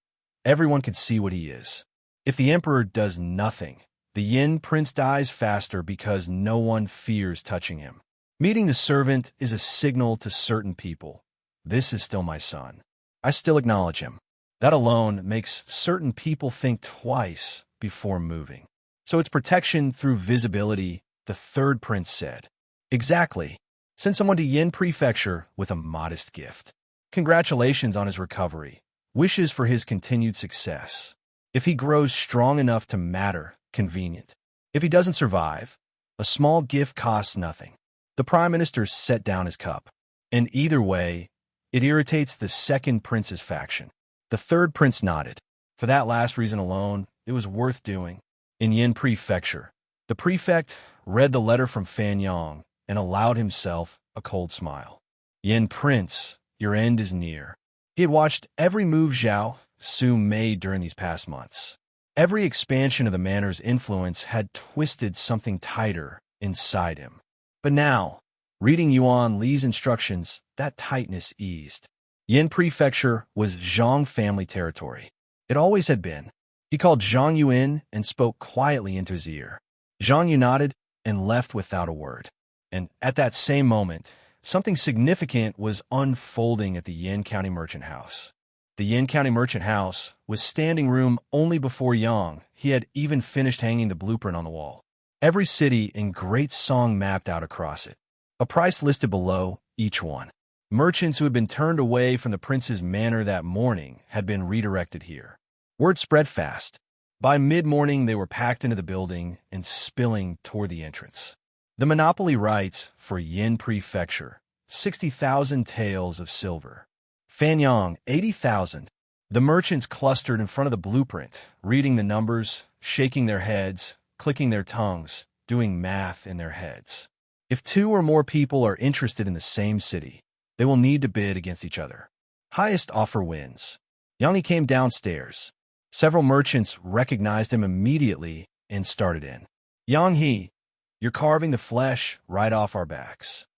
S1: Everyone can see what he is. If the Emperor does nothing, the Yin prince dies faster because no one fears touching him. Meeting the servant is a signal to certain people. This is still my son. I still acknowledge him. That alone makes certain people think twice before moving. So it's protection through visibility, the third prince said. Exactly. Send someone to Yan Prefecture with a modest gift. Congratulations on his recovery. Wishes for his continued success. If he grows strong enough to matter, convenient. If he doesn't survive, a small gift costs nothing. The Prime Minister set down his cup. And either way, it irritates the second prince's faction. The third prince nodded. For that last reason alone, it was worth doing. In Yan Prefecture, the prefect read the letter from Fan Yang and allowed himself a cold smile. Yan Prince, your end is near. He had watched every move Zhao Su made during these past months. Every expansion of the manor's influence had twisted something tighter inside him. But now, reading Yuan Li's instructions, that tightness eased. Yan Prefecture was Zhang family territory. It always had been. He called Zhang Yu in and spoke quietly into his ear. Zhang Yu nodded and left without a word. And at that same moment, something significant was unfolding at the Yin County Merchant House. The Yin County Merchant House was standing room only before Yang. He had even finished hanging the blueprint on the wall. Every city in Great Song mapped out across it. A price listed below each one. Merchants who had been turned away from the prince's manor that morning had been redirected here. Word spread fast. By mid-morning, they were packed into the building and spilling toward the entrance. The monopoly rights for Yan Prefecture, 60,000 taels of silver. Fanyang, 80,000. The merchants clustered in front of the blueprint, reading the numbers, shaking their heads, clicking their tongues, doing math in their heads. If 2 or more people are interested in the same city, they will need to bid against each other. Highest offer wins. Yangi came downstairs. Several merchants recognized him immediately and started in. Yang He, you're carving the flesh right off our backs.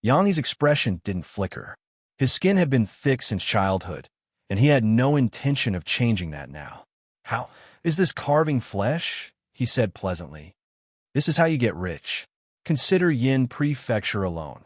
S1: Yangi's expression didn't flicker. His skin had been thick since childhood, and he had no intention of changing that now. How is this carving flesh? He said pleasantly. This is how you get rich. Consider Yan Prefecture alone.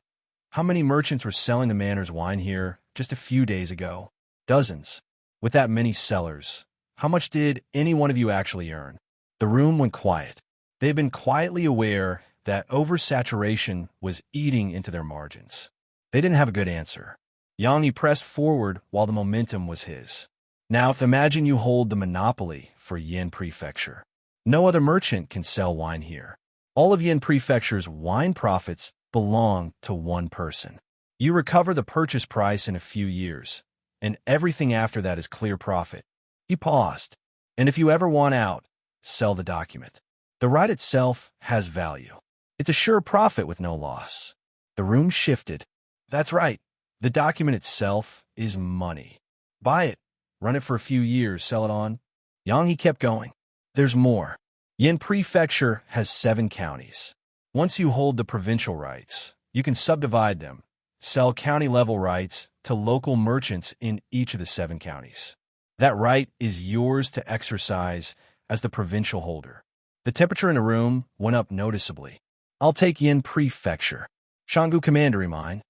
S1: How many merchants were selling the manor's wine here just a few days ago? Dozens. With that many sellers, how much did any one of you actually earn? The room went quiet. They had been quietly aware that oversaturation was eating into their margins. They didn't have a good answer. Yangi pressed forward while the momentum was his. Now, imagine you hold the monopoly for Yan Prefecture. No other merchant can sell wine here. All of Yan Prefecture's wine profits belong to one person. You recover the purchase price in a few years, and everything after that is clear profit. He paused. And if you ever want out, sell the document. The right itself has value. It's a sure profit with no loss. The room shifted. That's right. The document itself is money. Buy it. Run it for a few years. Sell it on. Yang kept going. There's more. Yan Prefecture has 7 counties. Once you hold the provincial rights, you can subdivide them, sell county-level rights to local merchants in each of the 7 counties. That right is yours to exercise as the provincial holder. The temperature in the room went up noticeably. I'll take Yan Prefecture. Shangu Commandery mine.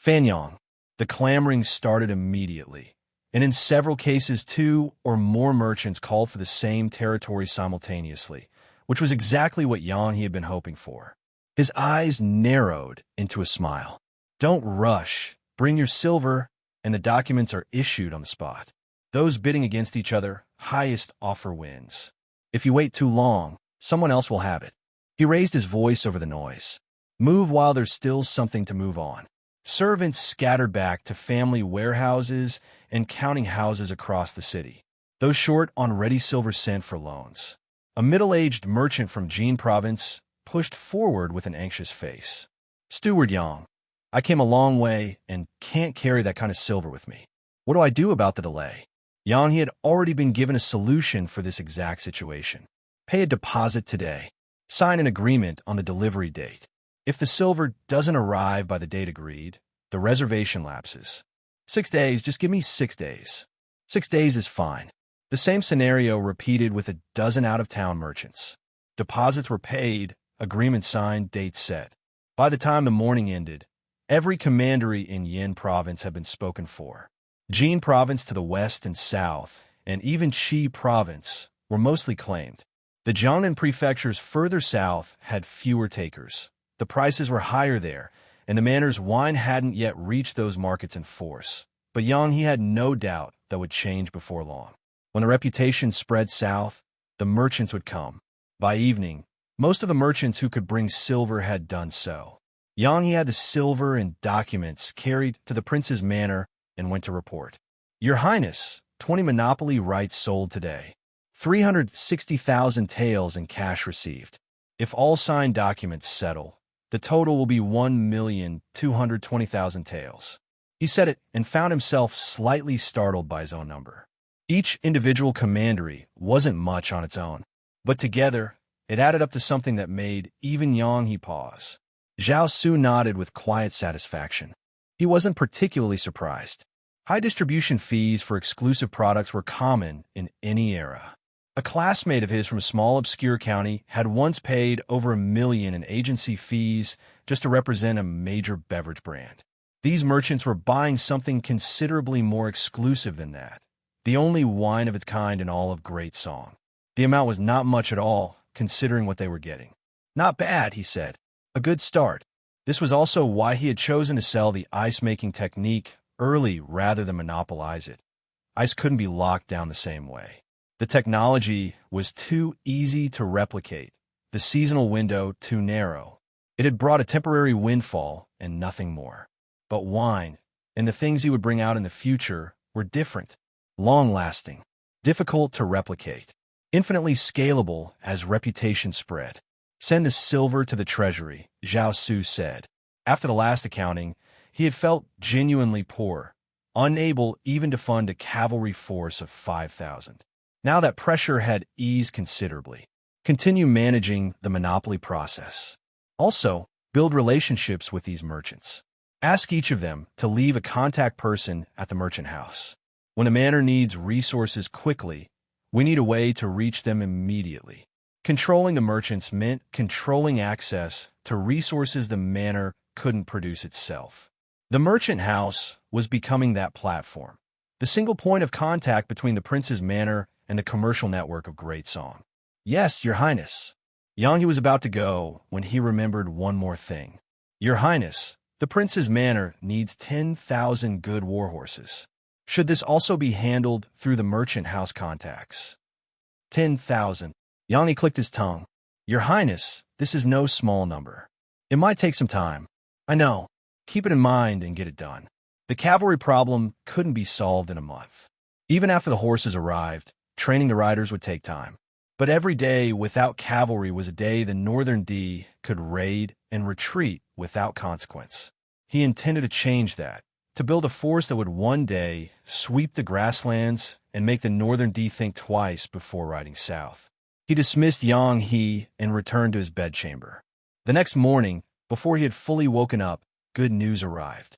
S1: Fanyang. The clamoring started immediately, and in several cases 2 or more merchants called for the same territory simultaneously, which was exactly what Yang had been hoping for. His eyes narrowed into a smile. Don't rush. Bring your silver, and the documents are issued on the spot. Those bidding against each other, highest offer wins. If you wait too long, someone else will have it. He raised his voice over the noise. Move while there's still something to move on. Servants scattered back to family warehouses and counting houses across the city. Those short on ready silver sent for loans. A middle-aged merchant from Jin province pushed forward with an anxious face. Steward Yang, I came a long way and can't carry that kind of silver with me. What do I do about the delay? Yang had already been given a solution for this exact situation. Pay a deposit today. Sign an agreement on the delivery date. If the silver doesn't arrive by the date agreed, the reservation lapses. 6 days, just give me 6 days. 6 days is fine. The same scenario repeated with a dozen out-of-town merchants. Deposits were paid, agreement signed, date set. By the time the morning ended, every commandery in Yan province had been spoken for. Jin province to the west and south, and even Qi province, were mostly claimed. The Jiangnan prefectures further south had fewer takers. The prices were higher there, and the manor's wine hadn't yet reached those markets in force. But Yang had no doubt that would change before long. When the reputation spread south, the merchants would come. By evening, most of the merchants who could bring silver had done so. Yang had the silver and documents carried to the prince's manor and went to report. Your Highness, 20 monopoly rights sold today. 360,000 taels in cash received. If all signed documents settle, the total will be 1,220,000 taels. He said it and found himself slightly startled by his own number. Each individual commandery wasn't much on its own, but together, it added up to something that made even Yang pause. Zhao Su nodded with quiet satisfaction. He wasn't particularly surprised. High distribution fees for exclusive products were common in any era. A classmate of his from a small obscure county had once paid over $1 million in agency fees just to represent a major beverage brand. These merchants were buying something considerably more exclusive than that, the only wine of its kind in all of Great Song. The amount was not much at all, considering what they were getting. Not bad, he said. A good start. This was also why he had chosen to sell the ice-making technique early rather than monopolize it. Ice couldn't be locked down the same way. The technology was too easy to replicate, the seasonal window too narrow. It had brought a temporary windfall and nothing more. But wine, and the things he would bring out in the future, were different, long-lasting, difficult to replicate, infinitely scalable as reputation spread. Send the silver to the treasury, Zhao Su said. After the last accounting, he had felt genuinely poor, unable even to fund a cavalry force of 5,000. Now that pressure had eased considerably. Continue managing the monopoly process. Also, build relationships with these merchants. Ask each of them to leave a contact person at the merchant house. When a manor needs resources quickly, we need a way to reach them immediately. Controlling the merchants meant controlling access to resources the manor couldn't produce itself. The merchant house was becoming that platform, the single point of contact between the prince's manor and the commercial network of Great Song. Yes, Your Highness. Yang was about to go when he remembered one more thing. Your Highness, the prince's manor needs 10,000 good warhorses. Should this also be handled through the merchant house contacts? 10,000. Yang clicked his tongue. Your Highness, this is no small number. It might take some time. I know. Keep it in mind and get it done. The cavalry problem couldn't be solved in a month. Even after the horses arrived, training the riders would take time. But every day without cavalry was a day the Northern D could raid and retreat without consequence. He intended to change that, to build a force that would one day sweep the grasslands and make the Northern D think twice before riding south. He dismissed Yang He and returned to his bedchamber. The next morning, before he had fully woken up, good news arrived.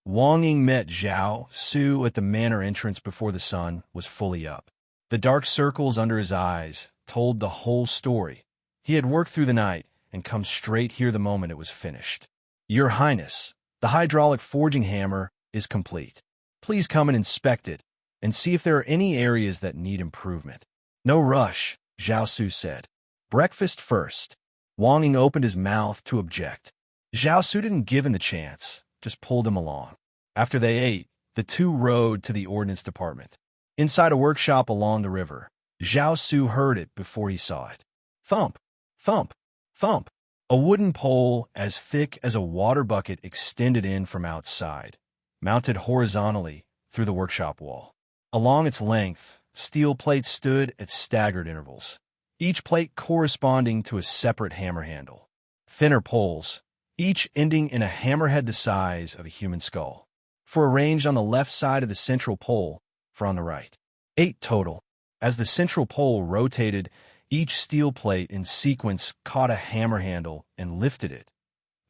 S1: Wang Ying met Zhao Su at the manor entrance before the sun was fully up. The dark circles under his eyes told the whole story. He had worked through the night and come straight here the moment it was finished. Your Highness, the hydraulic forging hammer is complete. Please come and inspect it and see if there are any areas that need improvement. No rush, Zhao Su said. Breakfast first. Wang Ying opened his mouth to object. Zhao Su didn't give him the chance, just pulled him along. After they ate, the two rode to the ordnance department. Inside a workshop along the river, Zhao Su heard it before he saw it. Thump, thump, thump. A wooden pole as thick as a water bucket extended in from outside, mounted horizontally through the workshop wall. Along its length, steel plates stood at staggered intervals, each plate corresponding to a separate hammer handle. Thinner poles, each ending in a hammerhead the size of a human skull, were arranged on the left side of the central pole, for on the right. 8 total. As the central pole rotated, each steel plate in sequence caught a hammer handle and lifted it,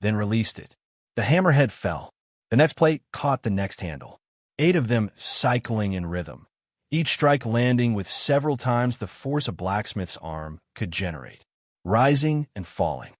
S1: then released it. The hammerhead fell. The next plate caught the next handle. 8 of them cycling in rhythm, each strike landing with several times the force a blacksmith's arm could generate. Rising and falling,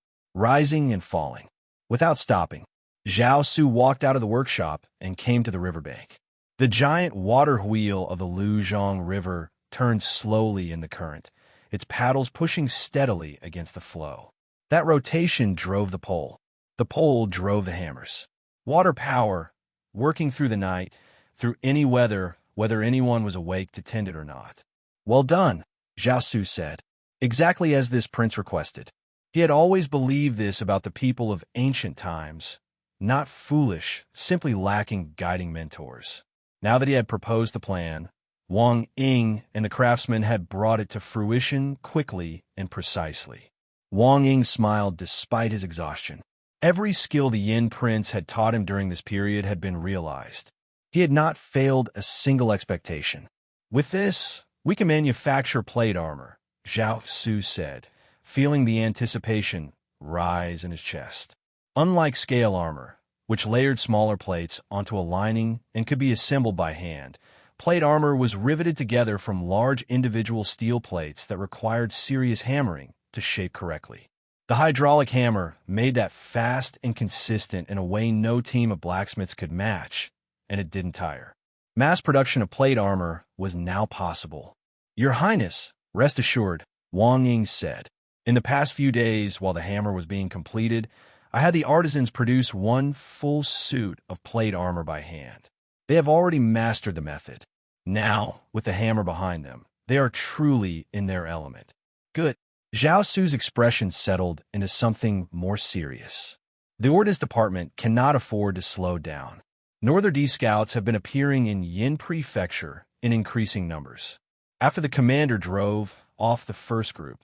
S1: without stopping. Zhao Su walked out of the workshop and came to the riverbank. The giant water wheel of the Luzhong River turned slowly in the current, its paddles pushing steadily against the flow. That rotation drove the pole. The pole drove the hammers. Water power, working through the night, through any weather, whether anyone was awake to tend it or not. Well done, Zhao Su said, exactly as this prince requested. He had always believed this about the people of ancient times, not foolish, simply lacking guiding mentors. Now that he had proposed the plan, Wang Ying and the craftsman had brought it to fruition quickly and precisely. Wang Ying smiled despite his exhaustion. Every skill the Yan Prince had taught him during this period had been realized. He had not failed a single expectation. With this, we can manufacture plate armor, Zhao Su said, feeling the anticipation rise in his chest. Unlike scale armor, which layered smaller plates onto a lining and could be assembled by hand, plate armor was riveted together from large individual steel plates that required serious hammering to shape correctly. The hydraulic hammer made that fast and consistent in a way no team of blacksmiths could match, and it didn't tire. Mass production of plate armor was now possible. Your Highness, rest assured, Wang Ying said. In the past few days, while the hammer was being completed, I had the artisans produce one full suit of plate armor by hand. They have already mastered the method. Now, with the hammer behind them, they are truly in their element. Good. Zhao Su's expression settled into something more serious. The Ordnance Department cannot afford to slow down. Northern D scouts have been appearing in Yan Prefecture in increasing numbers. After the commander drove off the first group,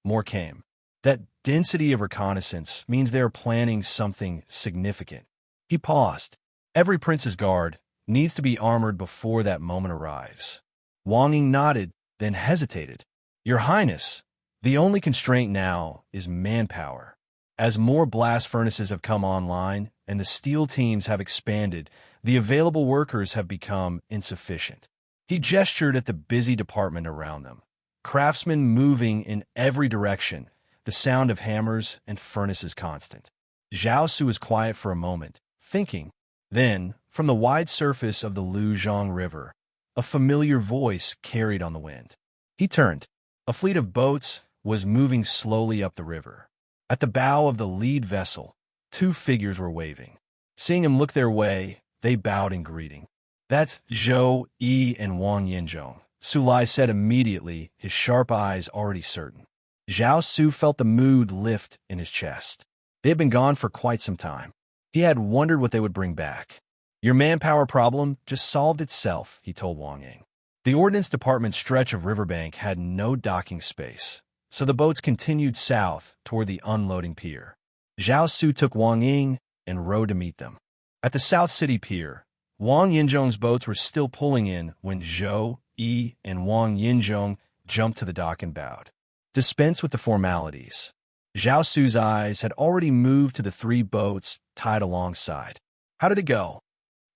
S1: more came. That density of reconnaissance means they are planning something significant. He paused. Every prince's guard needs to be armored before that moment arrives. Wang Ying nodded, then hesitated. Your Highness, the only constraint now is manpower. As more blast furnaces have come online and the steel teams have expanded, the available workers have become insufficient. He gestured at the busy department around them. Craftsmen moving in every direction, the sound of hammers and furnaces constant. Zhao Su was quiet for a moment, thinking. Then, from the wide surface of the Luzhong River, a familiar voice carried on the wind. He turned. A fleet of boats was moving slowly up the river. At the bow of the lead vessel, two figures were waving. Seeing him look their way, they bowed in greeting. That's Zhou Yi and Wang Yinzhong, Su Lai said immediately, his sharp eyes already certain. Zhao Su felt the mood lift in his chest. They had been gone for quite some time. He had wondered what they would bring back. Your manpower problem just solved itself, he told Wang Ying. The Ordnance Department's stretch of riverbank had no docking space, so the boats continued south toward the unloading pier. Zhao Su took Wang Ying and rowed to meet them. At the South City Pier, Wang Yinzhong's boats were still pulling in when Zhou Yi and Wang Yinzhong jumped to the dock and bowed. Dispense with the formalities. Zhao Su's eyes had already moved to the three boats tied alongside. How did it go?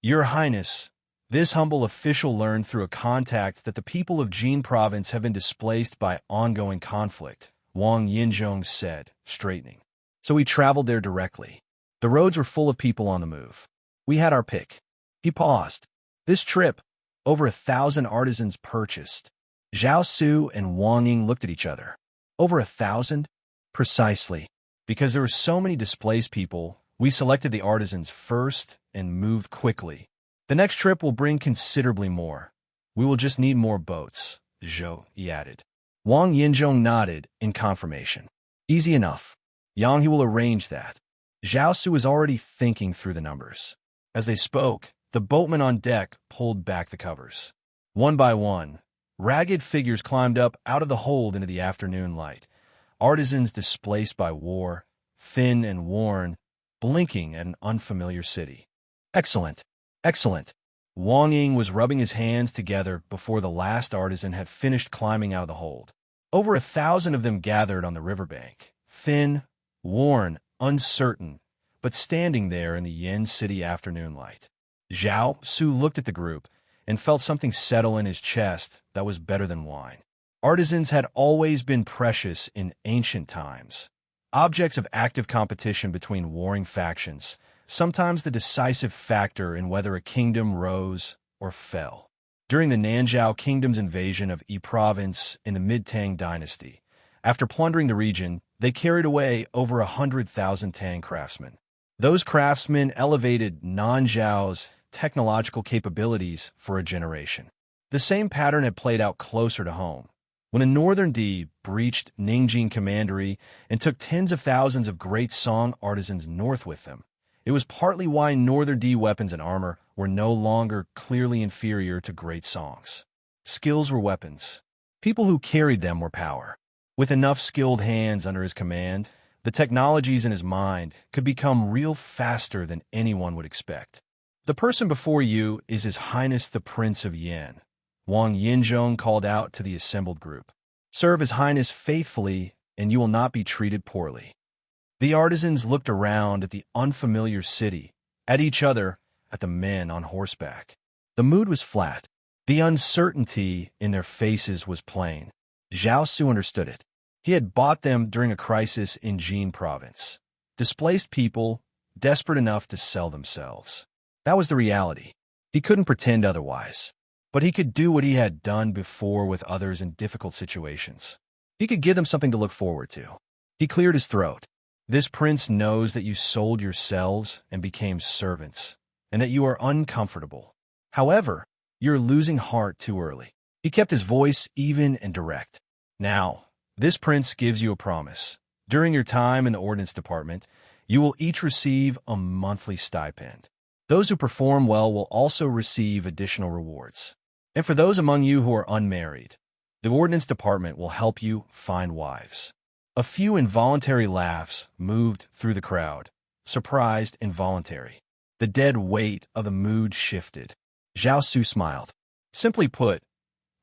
S1: Your Highness, this humble official learned through a contact that the people of Jin Province have been displaced by ongoing conflict, Wang Yinzhong said, straightening. So we traveled there directly. The roads were full of people on the move. We had our pick. He paused. This trip, over 1,000 artisans purchased. Zhao Su and Wang Ying looked at each other. Over 1,000? Precisely. Because there were so many displaced people, we selected the artisans first and moved quickly. The next trip will bring considerably more. We will just need more boats, Zhou Yi added. Wang Yinzhong nodded in confirmation. Easy enough. Yang He will arrange that. Zhao Su was already thinking through the numbers. As they spoke, the boatmen on deck pulled back the covers. One by one, ragged figures climbed up out of the hold into the afternoon light. Artisans displaced by war, thin and worn, blinking at an unfamiliar city. Excellent. Excellent. Wang Ying was rubbing his hands together before the last artisan had finished climbing out of the hold. Over 1,000 of them gathered on the riverbank, thin, worn, uncertain, but standing there in the Yen City afternoon light. Zhao Su looked at the group and felt something settle in his chest that was better than wine. Artisans had always been precious in ancient times, objects of active competition between warring factions, sometimes the decisive factor in whether a kingdom rose or fell. During the Nanzhao Kingdom's invasion of Yi Province in the mid-Tang dynasty, after plundering the region, they carried away over 100,000 Tang craftsmen. Those craftsmen elevated Nanzhao's technological capabilities for a generation. The same pattern had played out closer to home. When a Northern D breached Ningjing Commandery and took tens of thousands of great Song artisans north with them, it was partly why Northern D weapons and armor were no longer clearly inferior to great Songs. Skills were weapons. People who carried them were power. With enough skilled hands under his command, the technologies in his mind could become real faster than anyone would expect. The person before you is His Highness the Prince of Yan, Wang Yinzhong called out to the assembled group. Serve His Highness faithfully, and you will not be treated poorly. The artisans looked around at the unfamiliar city, at each other, at the men on horseback. The mood was flat. The uncertainty in their faces was plain. Zhao Su understood it. He had bought them during a crisis in Jin Province. Displaced people, desperate enough to sell themselves. That was the reality. He couldn't pretend otherwise. But he could do what he had done before with others in difficult situations. He could give them something to look forward to. He cleared his throat. This prince knows that you sold yourselves and became servants, and that you are uncomfortable. However, you're losing heart too early. He kept his voice even and direct. Now, this prince gives you a promise. During your time in the Ordnance Department, you will each receive a monthly stipend. Those who perform well will also receive additional rewards. And for those among you who are unmarried, the Ordnance Department will help you find wives. A few involuntary laughs moved through the crowd, surprised involuntary. The dead weight of the mood shifted. Zhao Su smiled. Simply put,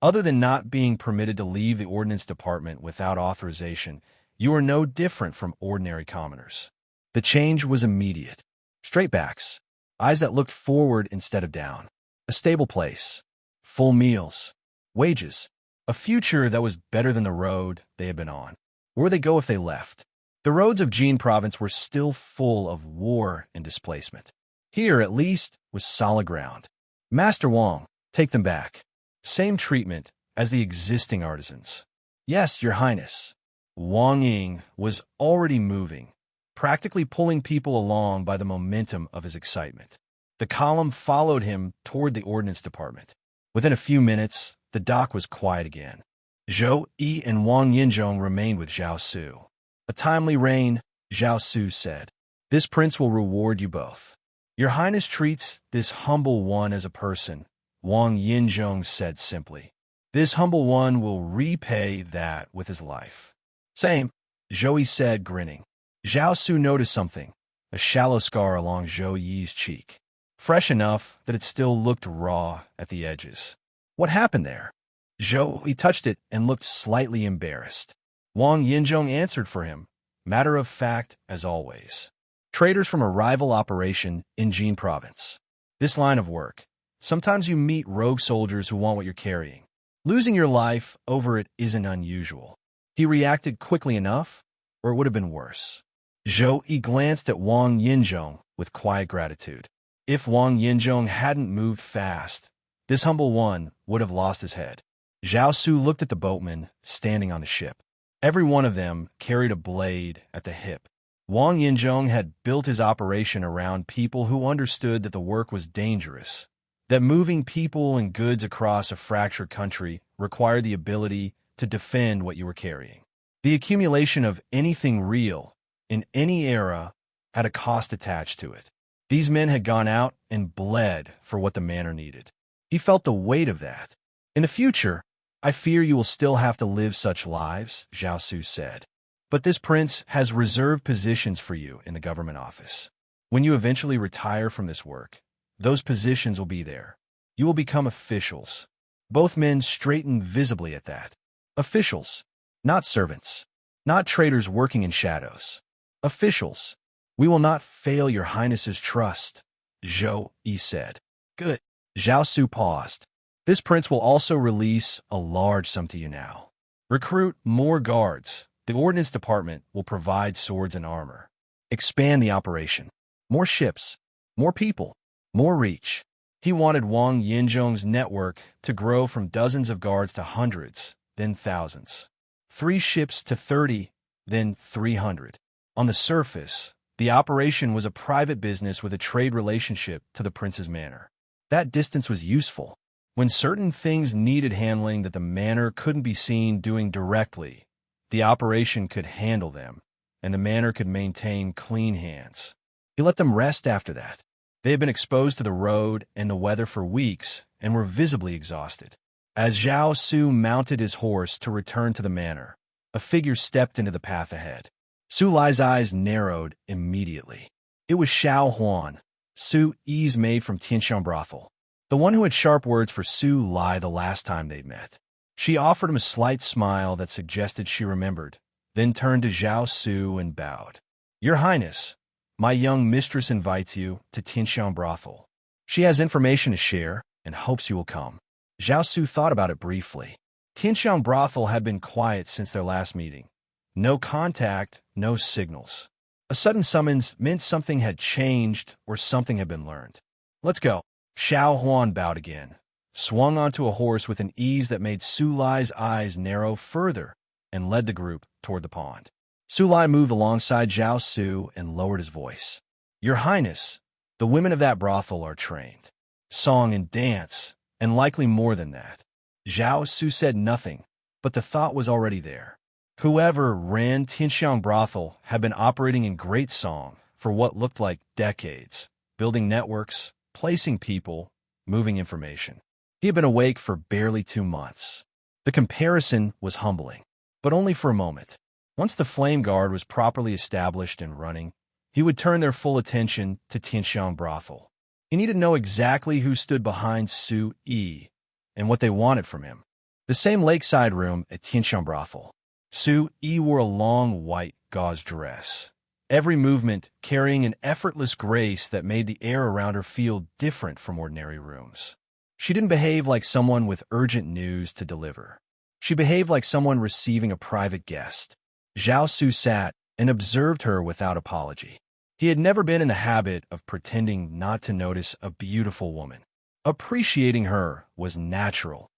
S1: other than not being permitted to leave the Ordnance Department without authorization, you are no different from ordinary commoners. The change was immediate. Straight backs, eyes that looked forward instead of down. A stable place, full meals, wages, a future that was better than the road they had been on. Where would they go if they left? The roads of Jin Province were still full of war and displacement. Here, at least, was solid ground. Master Wang, take them back. Same treatment as the existing artisans. Yes, Your Highness. Wang Ying was already moving, practically pulling people along by the momentum of his excitement. The column followed him toward the Ordnance Department. Within a few minutes, the dock was quiet again. Zhou Yi and Wang Yinzhong remained with Zhao Su. A timely reign, Zhao Su said. This prince will reward you both. Your Highness treats this humble one as a person, Wang Yinzhong said simply. This humble one will repay that with his life. Same, Zhou Yi said, grinning. Zhao Su noticed something, a shallow scar along Zhou Yi's cheek, fresh enough that it still looked raw at the edges. What happened there? Zhou Yi touched it and looked slightly embarrassed. Wang Yinzhong answered for him, matter of fact as always. Traders from a rival operation in Jin Province. This line of work, sometimes you meet rogue soldiers who want what you're carrying. Losing your life over it isn't unusual. He reacted quickly enough, or it would have been worse. Zhou Yi glanced at Wang Yinzhong with quiet gratitude. If Wang Yinzhong hadn't moved fast, this humble one would have lost his head. Zhao Su looked at the boatmen standing on the ship. Every one of them carried a blade at the hip. Wang Yinzhong had built his operation around people who understood that the work was dangerous, that moving people and goods across a fractured country required the ability to defend what you were carrying. The accumulation of anything real in any era had a cost attached to it. These men had gone out and bled for what the manor needed. He felt the weight of that. In the future, I fear you will still have to live such lives, Zhao Su said. But this prince has reserved positions for you in the government office. When you eventually retire from this work, those positions will be there. You will become officials. Both men straightened visibly at that. Officials, not servants, not traders working in shadows. Officials. We will not fail your highness's trust, Zhou Yi said. Good. Zhao Su paused. This prince will also release a large sum to you now. Recruit more guards. The Ordnance Department will provide swords and armor. Expand the operation. More ships, more people, more reach. He wanted Wang Yinzhong's network to grow from dozens of guards to hundreds, then thousands. 3 ships to 30, then 300. On the surface, the operation was a private business with a trade relationship to the prince's manor. That distance was useful. When certain things needed handling that the manor couldn't be seen doing directly, the operation could handle them, and the manor could maintain clean hands. He let them rest after that. They had been exposed to the road and the weather for weeks and were visibly exhausted. As Zhao Su mounted his horse to return to the manor, a figure stepped into the path ahead. Su Lai's eyes narrowed immediately. It was Xiao Huan, Su Yi's maid from Tianxiang Brothel, the one who had sharp words for Su Lai the last time they'd met. She offered him a slight smile that suggested she remembered, then turned to Zhao Su and bowed. Your Highness, my young mistress invites you to Tianxiang Brothel. She has information to share and hopes you will come. Zhao Su thought about it briefly. Tianxiang Brothel had been quiet since their last meeting. No contact, no signals. A sudden summons meant something had changed or something had been learned. Let's go. Xiao Huan bowed again, swung onto a horse with an ease that made Su Lai's eyes narrow further, and led the group toward the pond. Su Lai moved alongside Zhao Su and lowered his voice. Your Highness, the women of that brothel are trained. Song and dance, and likely more than that. Zhao Su said nothing, but the thought was already there. Whoever ran Tianxiang brothel had been operating in great song for what looked like decades, building networks, placing people, moving information. He had been awake for barely 2 months. The comparison was humbling, but only for a moment. Once the Flame Guard was properly established and running, he would turn their full attention to Tianxiang brothel. He needed to know exactly who stood behind Su Yi and what they wanted from him. The same lakeside room at Tianxiang brothel. Su Yi wore a long white gauze dress, every movement carrying an effortless grace that made the air around her feel different from ordinary rooms. She didn't behave like someone with urgent news to deliver. She behaved like someone receiving a private guest. Zhao Su sat and observed her without apology. He had never been in the habit of pretending not to notice a beautiful woman. Appreciating her was natural,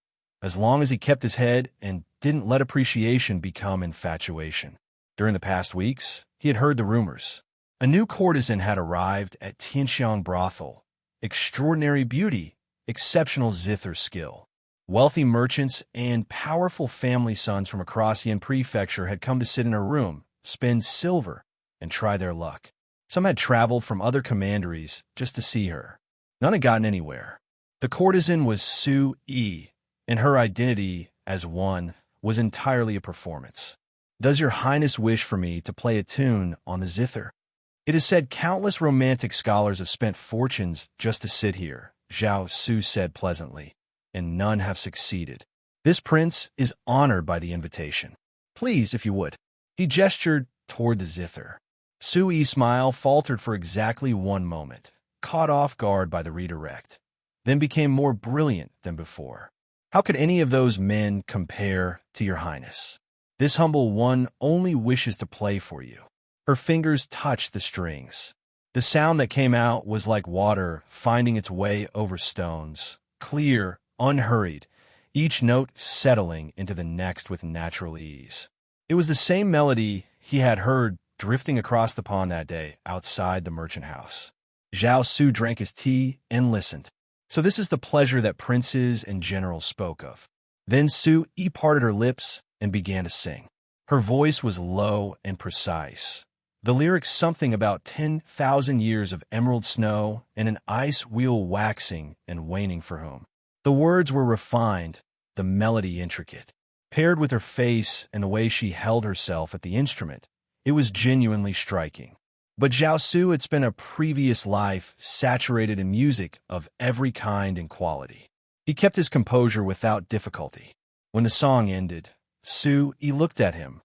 S1: as long as he kept his head and didn't let appreciation become infatuation. During the past weeks, he had heard the rumors. A new courtesan had arrived at Tianxiang brothel. Extraordinary beauty, exceptional zither skill. Wealthy merchants and powerful family sons from across Yan Prefecture had come to sit in her room, spend silver, and try their luck. Some had traveled from other commanderies just to see her. None had gotten anywhere. The courtesan was Su Yi, and her identity as one was entirely a performance. Does your Highness wish for me to play a tune on the zither? It is said countless romantic scholars have spent fortunes just to sit here, Zhao Su said pleasantly, and none have succeeded. This prince is honored by the invitation. Please, if you would. He gestured toward the zither. Su Yi's smile faltered for exactly 1 moment, caught off guard by the redirect, then became more brilliant than before. How could any of those men compare to your Highness? This humble one only wishes to play for you. Her fingers touched the strings. The sound that came out was like water finding its way over stones, clear, unhurried, each note settling into the next with natural ease. It was the same melody he had heard drifting across the pond that day outside the merchant house. Zhao Su drank his tea and listened. So this is the pleasure that princes and generals spoke of. Then Su Yi parted her lips and began to sing. Her voice was low and precise. The lyrics something about 10,000 years of emerald snow and an ice wheel waxing and waning for whom. The words were refined, the melody intricate. Paired with her face and the way she held herself at the instrument, it was genuinely striking. But Zhao Su had spent a previous life saturated in music of every kind and quality. He kept his composure without difficulty. When the song ended, Su Yi looked at him,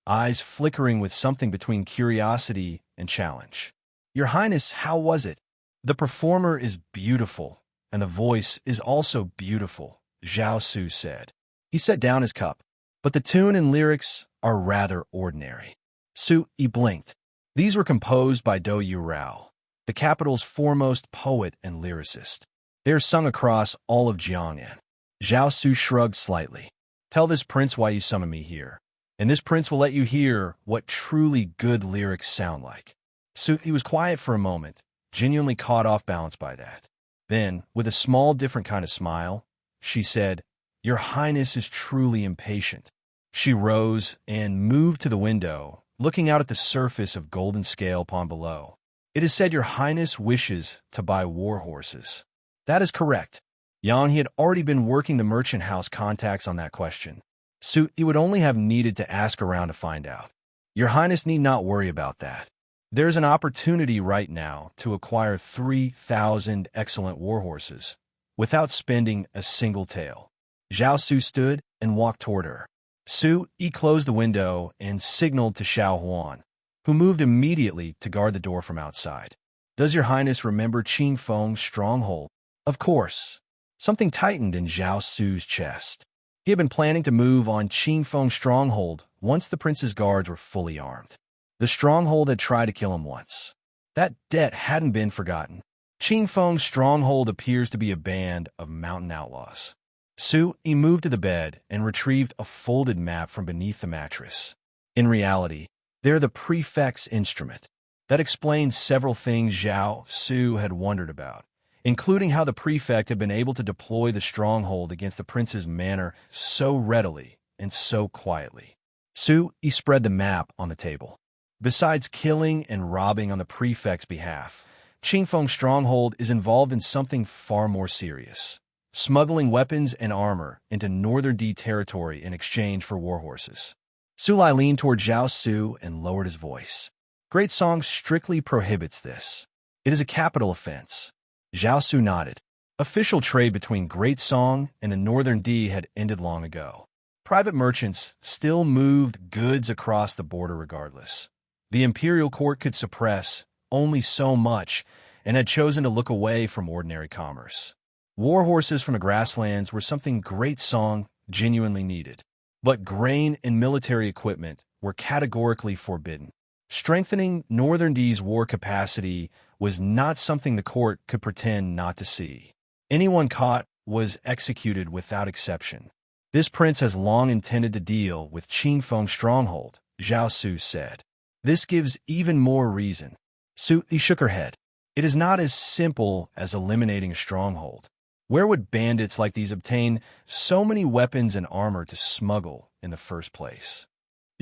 S1: eyes flickering with something between curiosity and challenge. Your Highness, how was it? The performer is beautiful, and the voice is also beautiful, Zhao Su said. He set down his cup, but the tune and lyrics are rather ordinary. Su Yi blinked. These were composed by Do Yu Rao, the capital's foremost poet and lyricist. They are sung across all of Jiangnan. Zhao Su shrugged slightly. Tell this prince why you summoned me here, and this prince will let you hear what truly good lyrics sound like. Su Yi was quiet for a moment, genuinely caught off balance by that. Then, with a small different kind of smile, she said, Your Highness is truly impatient. She rose and moved to the window, looking out at the surface of Golden Scale Pond below. It is said your Highness wishes to buy war horses. That is correct. Yang he had already been working the merchant house contacts on that question. So he would only have needed to ask around to find out. Your Highness need not worry about that. There's an opportunity right now to acquire 3,000 excellent war horses without spending a single tael. Zhao Su stood and walked toward her. Su Yi closed the window and signaled to Xiao Huan, who moved immediately to guard the door from outside. Does your Highness remember Qing Feng's stronghold? Of course. Something tightened in Zhao Su's chest. He had been planning to move on Qing Feng's stronghold once the prince's guards were fully armed. The stronghold had tried to kill him once. That debt hadn't been forgotten. Qing Feng's stronghold appears to be a band of mountain outlaws. Su Yi moved to the bed and retrieved a folded map from beneath the mattress. In reality, They're the prefect's instrument. That explains several things Zhao Su had wondered about, including how the prefect had been able to deploy the stronghold against the prince's manor so readily and so quietly. He spread the map on the table. Besides killing and robbing on the prefect's behalf, Qingfeng's stronghold is involved in something far more serious: smuggling weapons and armor into Northern D territory in exchange for warhorses. Sulai leaned toward Zhao Su and lowered his voice. Great Song strictly prohibits this. It is a capital offense. Zhao Su nodded. Official trade between Great Song and the Northern D had ended long ago. Private merchants still moved goods across the border regardless. The imperial court could suppress only so much and had chosen to look away from ordinary commerce. War horses from the grasslands were something Great Song genuinely needed, but grain and military equipment were categorically forbidden. Strengthening Northern D's war capacity was not something the court could pretend not to see. Anyone caught was executed without exception. This prince has long intended to deal with Qingfeng's stronghold, Zhao Su said. This gives even more reason. Su shook her head. It is not as simple as eliminating a stronghold. Where would bandits like these obtain so many weapons and armor to smuggle in the first place?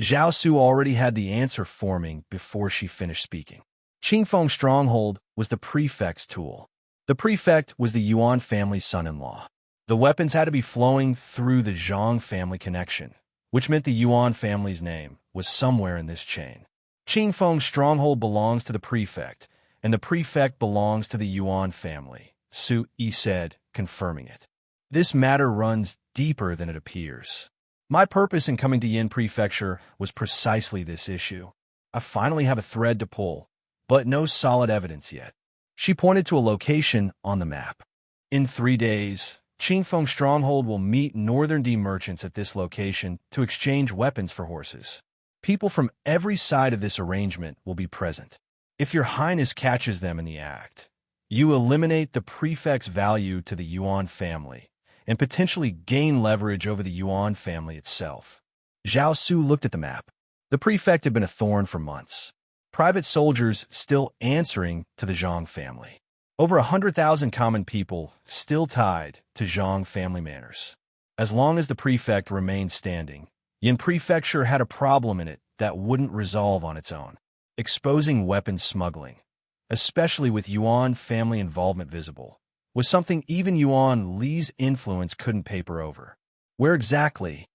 S1: Zhao Su already had the answer forming before she finished speaking. Qingfeng's stronghold was the prefect's tool. The prefect was the Yuan family's son-in-law. The weapons had to be flowing through the Zhang family connection, which meant the Yuan family's name was somewhere in this chain. Qingfeng's stronghold belongs to the prefect, and the prefect belongs to the Yuan family, Su Yi said, confirming it. This matter runs deeper than it appears. My purpose in coming to Yan Prefecture was precisely this issue. I finally have a thread to pull, but no solid evidence yet. She pointed to a location on the map. In 3 days, Qingfeng's stronghold will meet Northern D merchants at this location to exchange weapons for horses. People from every side of this arrangement will be present. If your highness catches them in the act, you eliminate the prefect's value to the Yuan family and potentially gain leverage over the Yuan family itself. Zhao Su looked at the map. The prefect had been a thorn for months. Private soldiers still answering to the Zhang family. Over 100,000 common people still tied to Zhang family manors. As long as the prefect remained standing, Yan Prefecture had a problem in it that wouldn't resolve on its own. Exposing weapons smuggling, especially with Yuan family involvement visible, was something even Yuan Li's influence couldn't paper over. Where exactly?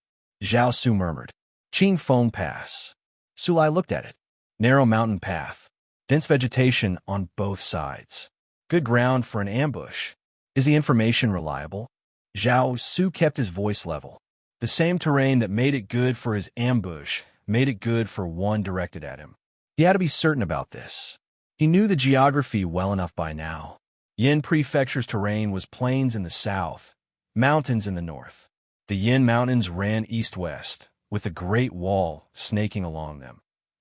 S1: Zhao Su murmured. Qingfeng Pass. Sulai looked at it. Narrow mountain path. Dense vegetation on both sides. Good ground for an ambush. Is the information reliable? Zhao Su kept his voice level. The same terrain that made it good for his ambush made it good for one directed at him. He had to be certain about this. He knew the geography well enough by now. Yan Prefecture's terrain was plains in the south, mountains in the north. The Yan Mountains ran east-west, with a great wall snaking along them.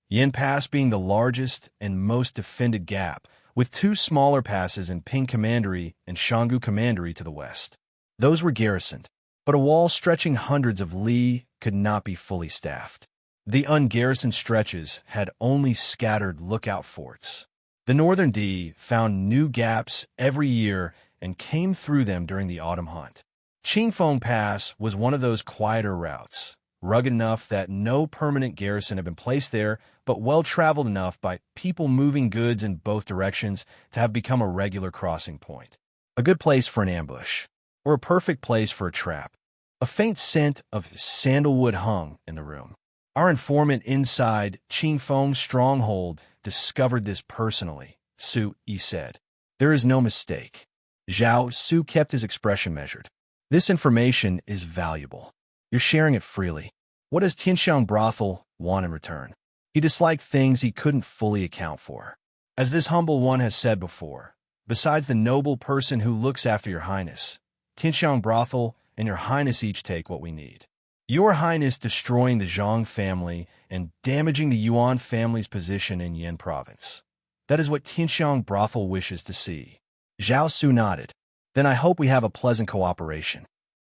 S1: Yan Pass being the largest and most defended gap, with 2 smaller passes in Ping Commandery and Shanggu Commandery to the west. Those were garrisoned, but a wall stretching hundreds of li could not be fully staffed. The ungarrisoned stretches had only scattered lookout forts. The Northern D found new gaps every year and came through them during the autumn hunt. Qingfeng Pass was one of those quieter routes, rugged enough that no permanent garrison had been placed there, but well-traveled enough by people moving goods in both directions to have become a regular crossing point. A good place for an ambush, or a perfect place for a trap. A faint scent of sandalwood hung in the room. Our informant inside Qingfeng's stronghold discovered this personally, Su Yi said. There is no mistake. Zhao Su kept his expression measured. This information is valuable. You're sharing it freely. What does Tianxiang Brothel want in return? He disliked things he couldn't fully account for. As this humble one has said before, besides the noble person who looks after your highness, Tianxiang Brothel and your highness each take what we need. Your highness destroying the Zhang family and damaging the Yuan family's position in Yan province. That is what Tianxiang Brothel wishes to see. Zhao Su nodded. Then I hope we have a pleasant cooperation.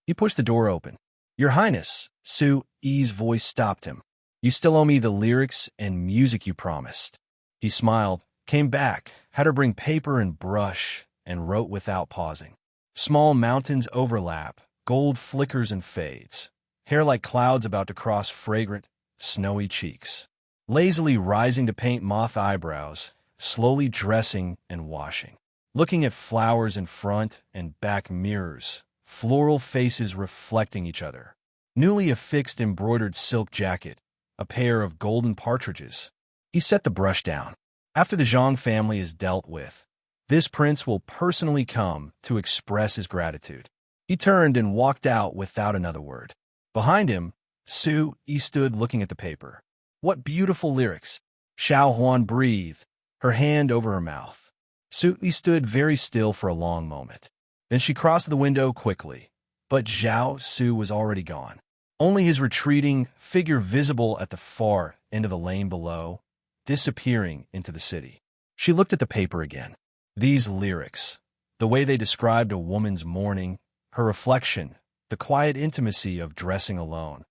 S1: He pushed the door open. Your highness, Su Yi's voice stopped him. You still owe me the lyrics and music you promised. He smiled, came back, had her bring paper and brush, and wrote without pausing. Small mountains overlap, gold flickers and fades. Hair like clouds about to cross fragrant, snowy cheeks. Lazily rising to paint moth eyebrows, slowly dressing and washing. Looking at flowers in front and back mirrors, floral faces reflecting each other. Newly affixed embroidered silk jacket, a pair of golden partridges. He set the brush down. After the Zhang family is dealt with, this prince will personally come to express his gratitude. He turned and walked out without another word. Behind him, Su Yi stood looking at the paper. What beautiful lyrics! Xiao Huan breathed, her hand over her mouth. Su Yi stood very still for a long moment. Then she crossed the window quickly, but Zhao Su was already gone. Only his retreating figure visible at the far end of the lane below, disappearing into the city. She looked at the paper again. These lyrics, the way they described a woman's mourning, her reflection, the quiet intimacy of dressing alone,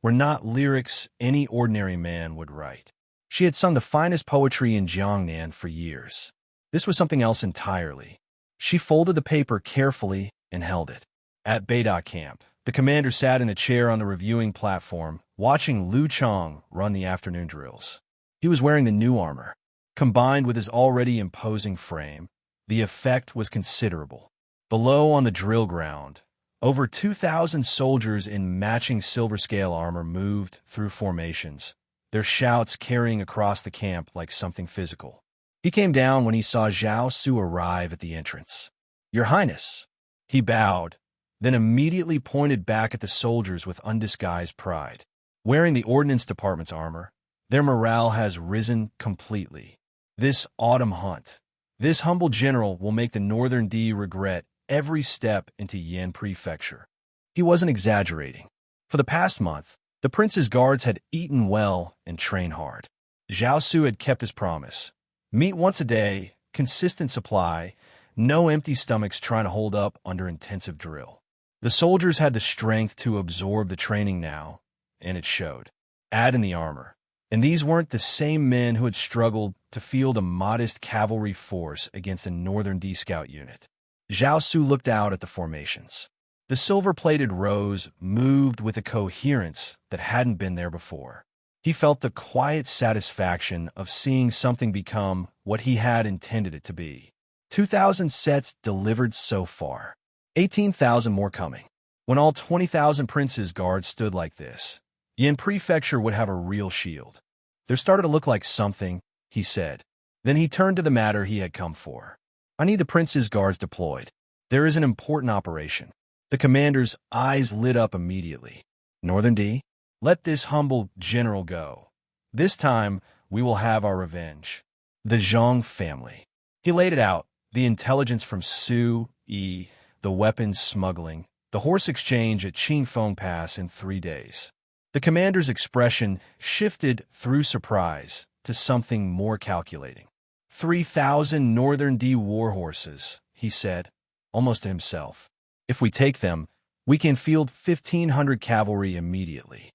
S1: were not lyrics any ordinary man would write. She had sung the finest poetry in Jiangnan for years. This was something else entirely. She folded the paper carefully and held it. At Beida camp, the commander sat in a chair on the reviewing platform, watching Lu Chong run the afternoon drills. He was wearing the new armor. Combined with his already imposing frame, the effect was considerable. Below on the drill ground, over 2,000 soldiers in matching silver-scale armor moved through formations, their shouts carrying across the camp like something physical. He came down when he saw Zhao Su arrive at the entrance. "Your Highness." He bowed, then immediately pointed back at the soldiers with undisguised pride. Wearing the Ordnance Department's armor, their morale has risen completely. This autumn hunt, this humble general will make the Northern D regret every step into Yan Prefecture. He wasn't exaggerating. For the past month, the prince's guards had eaten well and trained hard. Zhao Su had kept his promise. Meat once a day, consistent supply, no empty stomachs trying to hold up under intensive drill. The soldiers had the strength to absorb the training now, and it showed. Add in the armor. And these weren't the same men who had struggled to field a modest cavalry force against a Northern D Scout unit. Zhao Su looked out at the formations. The silver-plated rows moved with a coherence that hadn't been there before. He felt the quiet satisfaction of seeing something become what he had intended it to be. 2,000 sets delivered so far. 18,000 more coming. When all 20,000 princes' guards stood like this, Yan Prefecture would have a real shield. There started to look like something, he said. Then he turned to the matter he had come for. I need the prince's guards deployed. There is an important operation. The commander's eyes lit up immediately. Northern D, let this humble general go. This time, we will have our revenge. The Zhang family. He laid it out, the intelligence from Su Yi, the weapons smuggling, the horse exchange at Qingfeng Pass in 3 days. The commander's expression shifted through surprise to something more calculating. 3,000 Northern D war horses, he said, almost to himself. If we take them, we can field 1,500 cavalry immediately.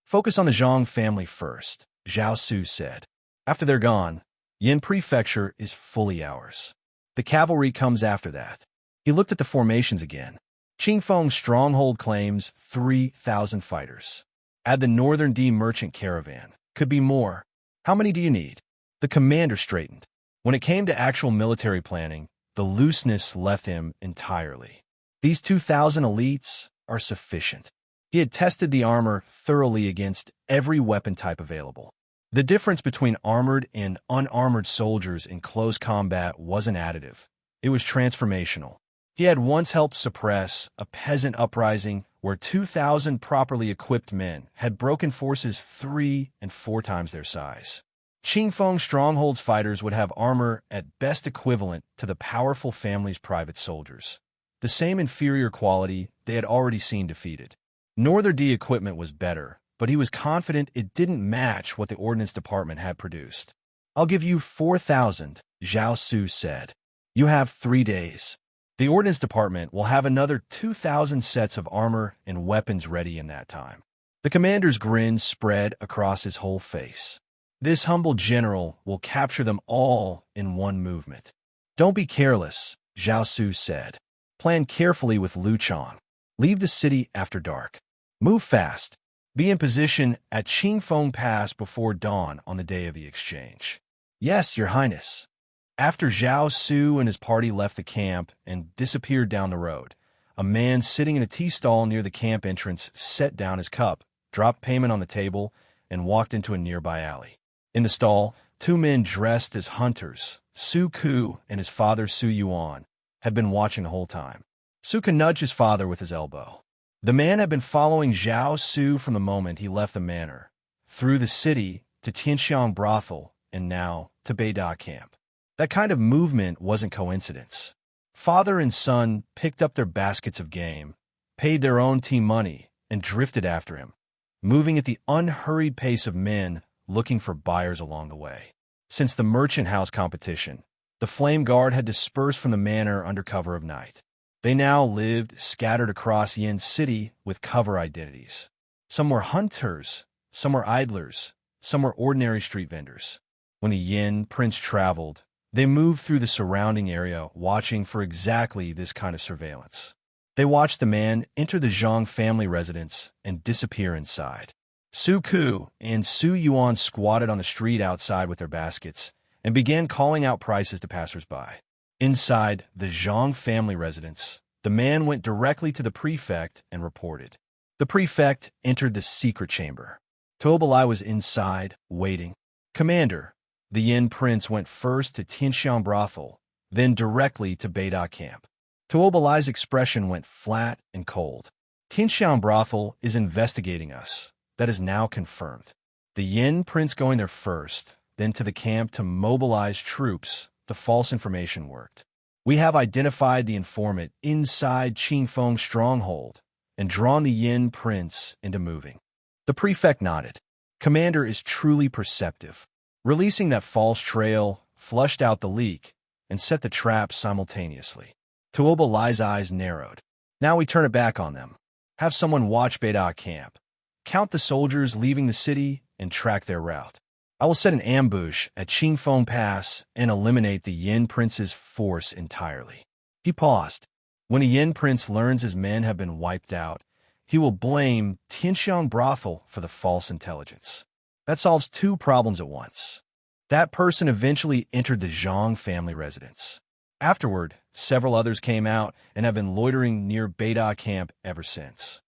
S1: Focus on the Zhang family first, Zhao Su said. After they're gone, Yan Prefecture is fully ours. The cavalry comes after that. He looked at the formations again. Qingfeng's stronghold claims 3,000 fighters. Add the Northern D merchant caravan. Could be more. How many do you need? The commander straightened. When it came to actual military planning, the looseness left him entirely. These 2,000 elites are sufficient. He had tested the armor thoroughly against every weapon type available. The difference between armored and unarmored soldiers in close combat wasn't additive. It was transformational. He had once helped suppress a peasant uprising where 2,000 properly equipped men had broken forces 3 and 4 times their size. Qingfeng Stronghold's fighters would have armor at best equivalent to the powerful family's private soldiers. The same inferior quality they had already seen defeated. Northern D equipment was better, but he was confident it didn't match what the Ordnance Department had produced. I'll give you 4,000, Zhao Su said. You have 3 days. The Ordnance Department will have another 2,000 sets of armor and weapons ready in that time. The commander's grin spread across his whole face. This humble general will capture them all in one movement. Don't be careless, Zhao Su said. Plan carefully with Lu Chang. Leave the city after dark. Move fast. Be in position at Qingfeng Pass before dawn on the day of the exchange. Yes, Your Highness. After Zhao Su and his party left the camp and disappeared down the road, a man sitting in a tea stall near the camp entrance set down his cup, dropped payment on the table, and walked into a nearby alley. In the stall, two men dressed as hunters, Su Ku and his father Su Yuan, had been watching the whole time. Su Ku nudged his father with his elbow. The man had been following Zhao Su from the moment he left the manor, through the city to Tianxiang Brothel, and now to Beida Camp. That kind of movement wasn't coincidence. Father and son picked up their baskets of game, paid their own team money, and drifted after him, moving at the unhurried pace of men looking for buyers along the way. Since the merchant house competition, the Flame Guard had dispersed from the manor under cover of night. They now lived scattered across Yin City with cover identities. Some were hunters, some were idlers, some were ordinary street vendors. When the Yin Prince traveled, they moved through the surrounding area watching for exactly this kind of surveillance. They watched the man enter the Zhang family residence and disappear inside. Su Ku and Su Yuan squatted on the street outside with their baskets and began calling out prices to passers-by. Inside the Zhang family residence, the man went directly to the prefect and reported. The prefect entered the secret chamber. Tobalai was inside, waiting. Commander, the Yin Prince went first to Tianxiang Brothel, then directly to Beida Camp. Tobalai's expression went flat and cold. Tianxiang Brothel is investigating us. That is now confirmed. The Yin Prince going there first, then to the camp to mobilize troops. The false information worked. We have identified the informant inside Qingfeng's stronghold and drawn the Yin Prince into moving. The prefect nodded. Commander is truly perceptive. Releasing that false trail flushed out the leak and set the trap simultaneously. Tuoba Lai's eyes narrowed. Now we turn it back on them. Have someone watch Beida Camp. Count the soldiers leaving the city and track their route. I will set an ambush at Qingfeng Pass and eliminate the Yin Prince's force entirely. He paused. When a Yin Prince learns his men have been wiped out, he will blame Tianxiang Brothel for the false intelligence. That solves two problems at once. That person eventually entered the Zhang family residence. Afterward, several others came out and have been loitering near Beida Camp ever since.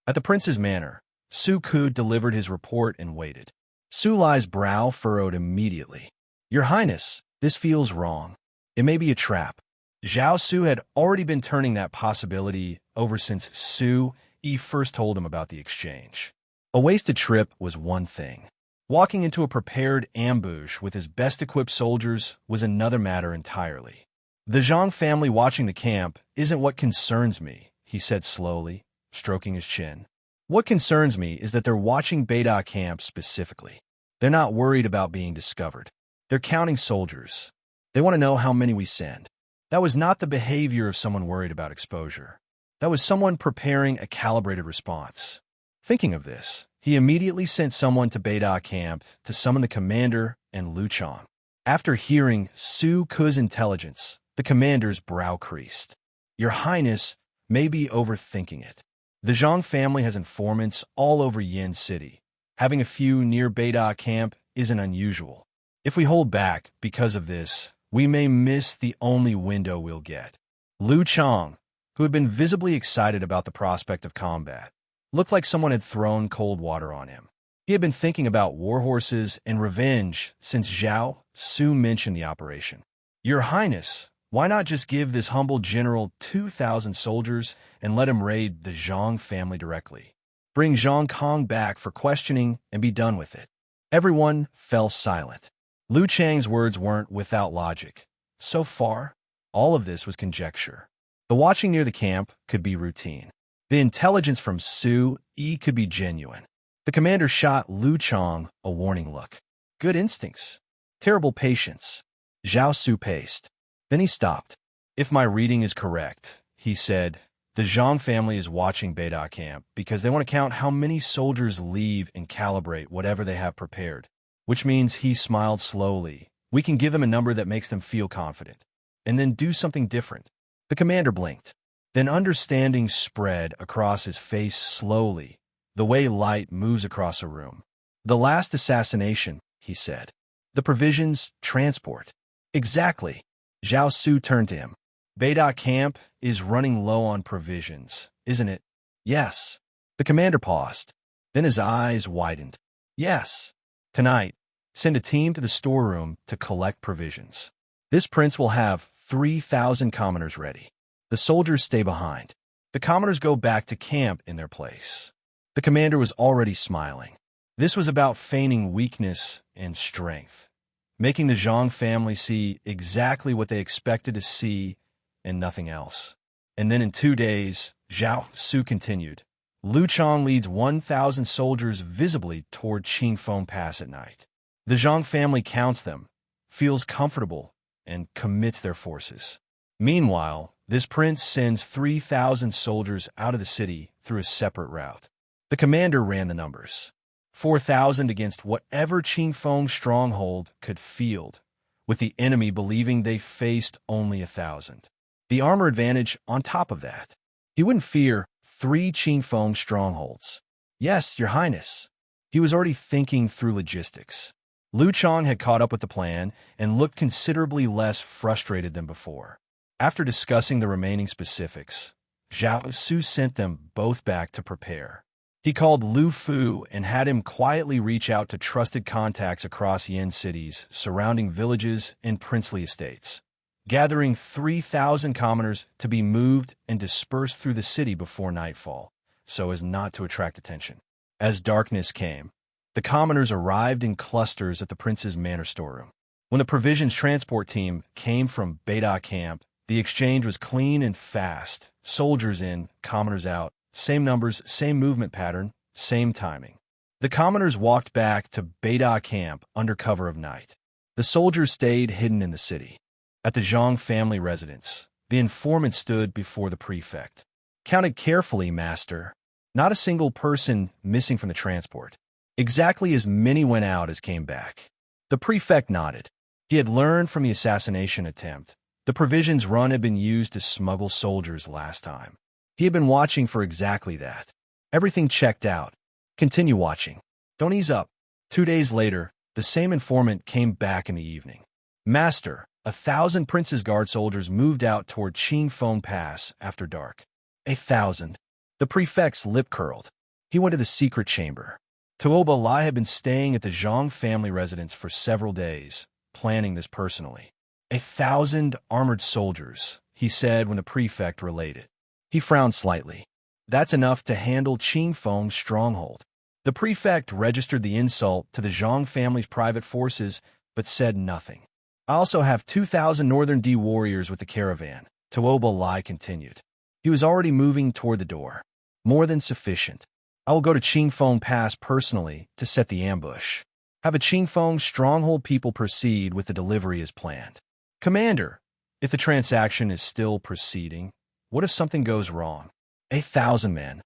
S1: At the prince's manor, Su Ku delivered his report and waited. Su Lai's brow furrowed immediately. Your Highness, this feels wrong. It may be a trap. Zhao Su had already been turning that possibility over since Su Yi first told him about the exchange. A wasted trip was one thing. Walking into a prepared ambush with his best-equipped soldiers was another matter entirely. The Zhang family watching the camp isn't what concerns me, he said slowly, stroking his chin. What concerns me is that they're watching Beida Camp specifically. They're not worried about being discovered. They're counting soldiers. They want to know how many we send. That was not the behavior of someone worried about exposure. That was someone preparing a calibrated response. Thinking of this, he immediately sent someone to Beida Camp to summon the commander and Lu Chang. After hearing Su Ku's intelligence, the commander's brow creased. Your Highness may be overthinking it. The Zhang family has informants all over Yin City. Having a few near Beida Camp isn't unusual. If we hold back because of this, we may miss the only window we'll get. Lu Chang, who had been visibly excited about the prospect of combat, looked like someone had thrown cold water on him. He had been thinking about warhorses and revenge since Zhao Su mentioned the operation. Your Highness, why not just give this humble general 2,000 soldiers and let him raid the Zhang family directly? Bring Zhang Kong back for questioning and be done with it. Everyone fell silent. Lu Chang's words weren't without logic. So far, all of this was conjecture. The watching near the camp could be routine. The intelligence from Su Yi could be genuine. The commander shot Lu Chang a warning look. Good instincts. Terrible patience. Zhao Su paced. Then he stopped. If my reading is correct, he said, The Zhang family is watching Beida camp because they want to count how many soldiers leave and calibrate whatever they have prepared, which means he smiled slowly. We can give them a number that makes them feel confident, and then do something different. The commander blinked. Then understanding spread across his face slowly, the way light moves across a room. The last assassination, he said. The provisions, transport. Exactly. Zhao Su turned to him. Beida camp is running low on provisions, isn't it? Yes. The commander paused. Then his eyes widened. Yes. Tonight, send a team to the storeroom to collect provisions. This prince will have 3,000 commoners ready. The soldiers stay behind. The commoners go back to camp in their place. The commander was already smiling. This was about feigning weakness and strength, making the Zhang family see exactly what they expected to see and nothing else. And then in 2 days, Zhao Su continued. Lu Chong leads 1,000 soldiers visibly toward Qingfeng Pass at night. The Zhang family counts them, feels comfortable, and commits their forces. Meanwhile, this prince sends 3,000 soldiers out of the city through a separate route. The commander ran the numbers. 4,000 against whatever Qingfeng stronghold could field, with the enemy believing they faced only 1,000. The armor advantage on top of that. He wouldn't fear 3 Qingfeng strongholds. Yes, your highness. He was already thinking through logistics. Lu Chong had caught up with the plan and looked considerably less frustrated than before. After discussing the remaining specifics, Zhao Su sent them both back to prepare. He called Lu Fu and had him quietly reach out to trusted contacts across Yan cities, surrounding villages, and princely estates, gathering 3,000 commoners to be moved and dispersed through the city before nightfall, so as not to attract attention. As darkness came, the commoners arrived in clusters at the prince's manor storeroom. When the provisions transport team came from Beida camp, the exchange was clean and fast. Soldiers in, commoners out, same numbers, same movement pattern, same timing. The commoners walked back to Beida camp under cover of night. The soldiers stayed hidden in the city. At the Zhang family residence, the informant stood before the prefect. Counted carefully, master. Not a single person missing from the transport. Exactly as many went out as came back. The prefect nodded. He had learned from the assassination attempt. The provisions run had been used to smuggle soldiers last time. He had been watching for exactly that. Everything checked out. Continue watching. Don't ease up. 2 days later, the same informant came back in the evening. Master, 1,000 Prince's Guard soldiers moved out toward Qingfeng Pass after dark. 1,000. The prefect's lip curled. He went to the secret chamber. Tuoba Lai had been staying at the Zhang family residence for several days, planning this personally. 1,000 armored soldiers, he said when the prefect related. He frowned slightly. That's enough to handle Qingfeng's stronghold. The prefect registered the insult to the Zhang family's private forces, but said nothing. I also have 2,000 Northern D warriors with the caravan, Tuoba Lai continued. He was already moving toward the door. More than sufficient. I will go to Qingfeng Pass personally to set the ambush. Have a Qingfeng stronghold people proceed with the delivery as planned. Commander, if the transaction is still proceeding, what if something goes wrong? 1,000 men.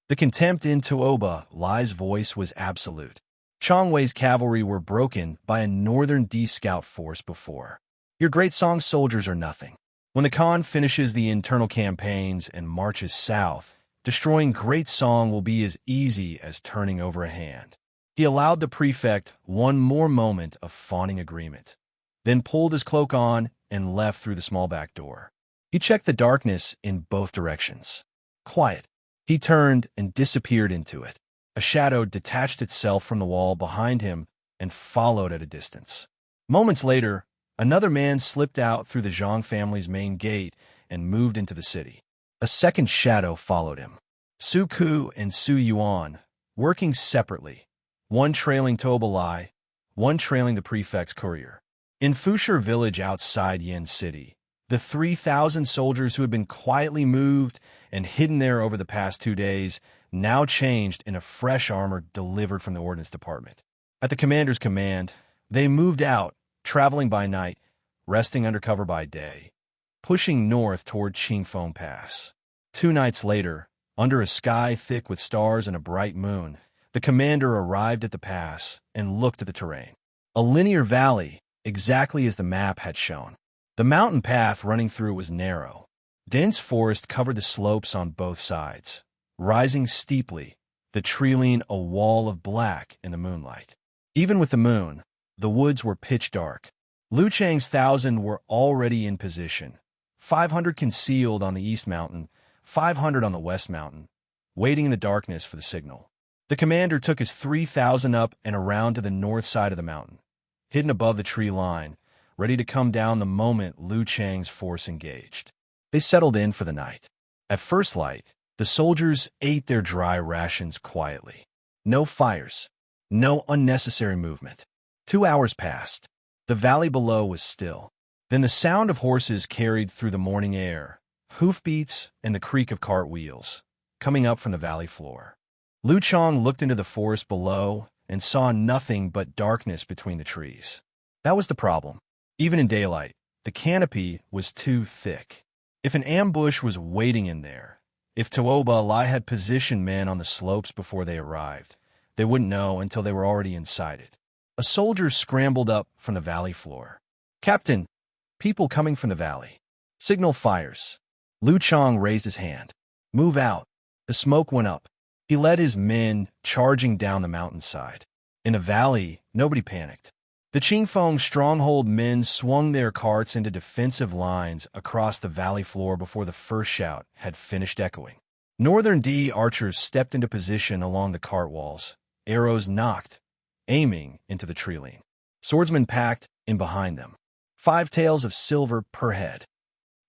S1: The contempt in Tuoba Lai's voice was absolute. Chongwei's cavalry were broken by a Northern D scout force before. Your Great Song soldiers are nothing. When the Khan finishes the internal campaigns and marches south, destroying Great Song will be as easy as turning over a hand. He allowed the prefect one more moment of fawning agreement, then pulled his cloak on and left through the small back door. He checked the darkness in both directions. Quiet. He turned and disappeared into it. A shadow detached itself from the wall behind him and followed at a distance. Moments later, another man slipped out through the Zhang family's main gate and moved into the city. A second shadow followed him. Su Ku and Su Yuan, working separately, one trailing Tuoba Lai, one trailing the prefect's courier. In Fushur village outside Yan City, the 3,000 soldiers who had been quietly moved and hidden there over the past 2 days now changed in a fresh armor delivered from the Ordnance Department. At the commander's command, they moved out, traveling by night, resting under cover by day, pushing north toward Qingfeng Pass. 2 nights later, under a sky thick with stars and a bright moon, the commander arrived at the pass and looked at the terrain. A linear valley, exactly as the map had shown. The mountain path running through was narrow. Dense forest covered the slopes on both sides, rising steeply, the tree-line a wall of black in the moonlight. Even with the moon, the woods were pitch dark. Liu Chang's 1,000 were already in position, 500 concealed on the east mountain, 500 on the west mountain, waiting in the darkness for the signal. The commander took his 3,000 up and around to the north side of the mountain, hidden above the tree line, ready to come down the moment Liu Chang's force engaged. They settled in for the night. At first light, the soldiers ate their dry rations quietly. No fires, no unnecessary movement. 2 hours passed. The valley below was still. Then the sound of horses carried through the morning air, hoofbeats and the creak of cart wheels, coming up from the valley floor. Liu Chang looked into the forest below and saw nothing but darkness between the trees. That was the problem. Even in daylight, the canopy was too thick. If an ambush was waiting in there, if Tuoba Lai had positioned men on the slopes before they arrived, they wouldn't know until they were already inside it. A soldier scrambled up from the valley floor. "Captain, people coming from the valley. Signal fires." Liu Chang raised his hand. "Move out." The smoke went up. He led his men charging down the mountainside. In the valley, nobody panicked. The Qingfeng stronghold men swung their carts into defensive lines across the valley floor before the first shout had finished echoing. Northern D archers stepped into position along the cart walls. Arrows knocked, aiming into the tree line. Swordsmen packed in behind them. 5 taels of silver per head.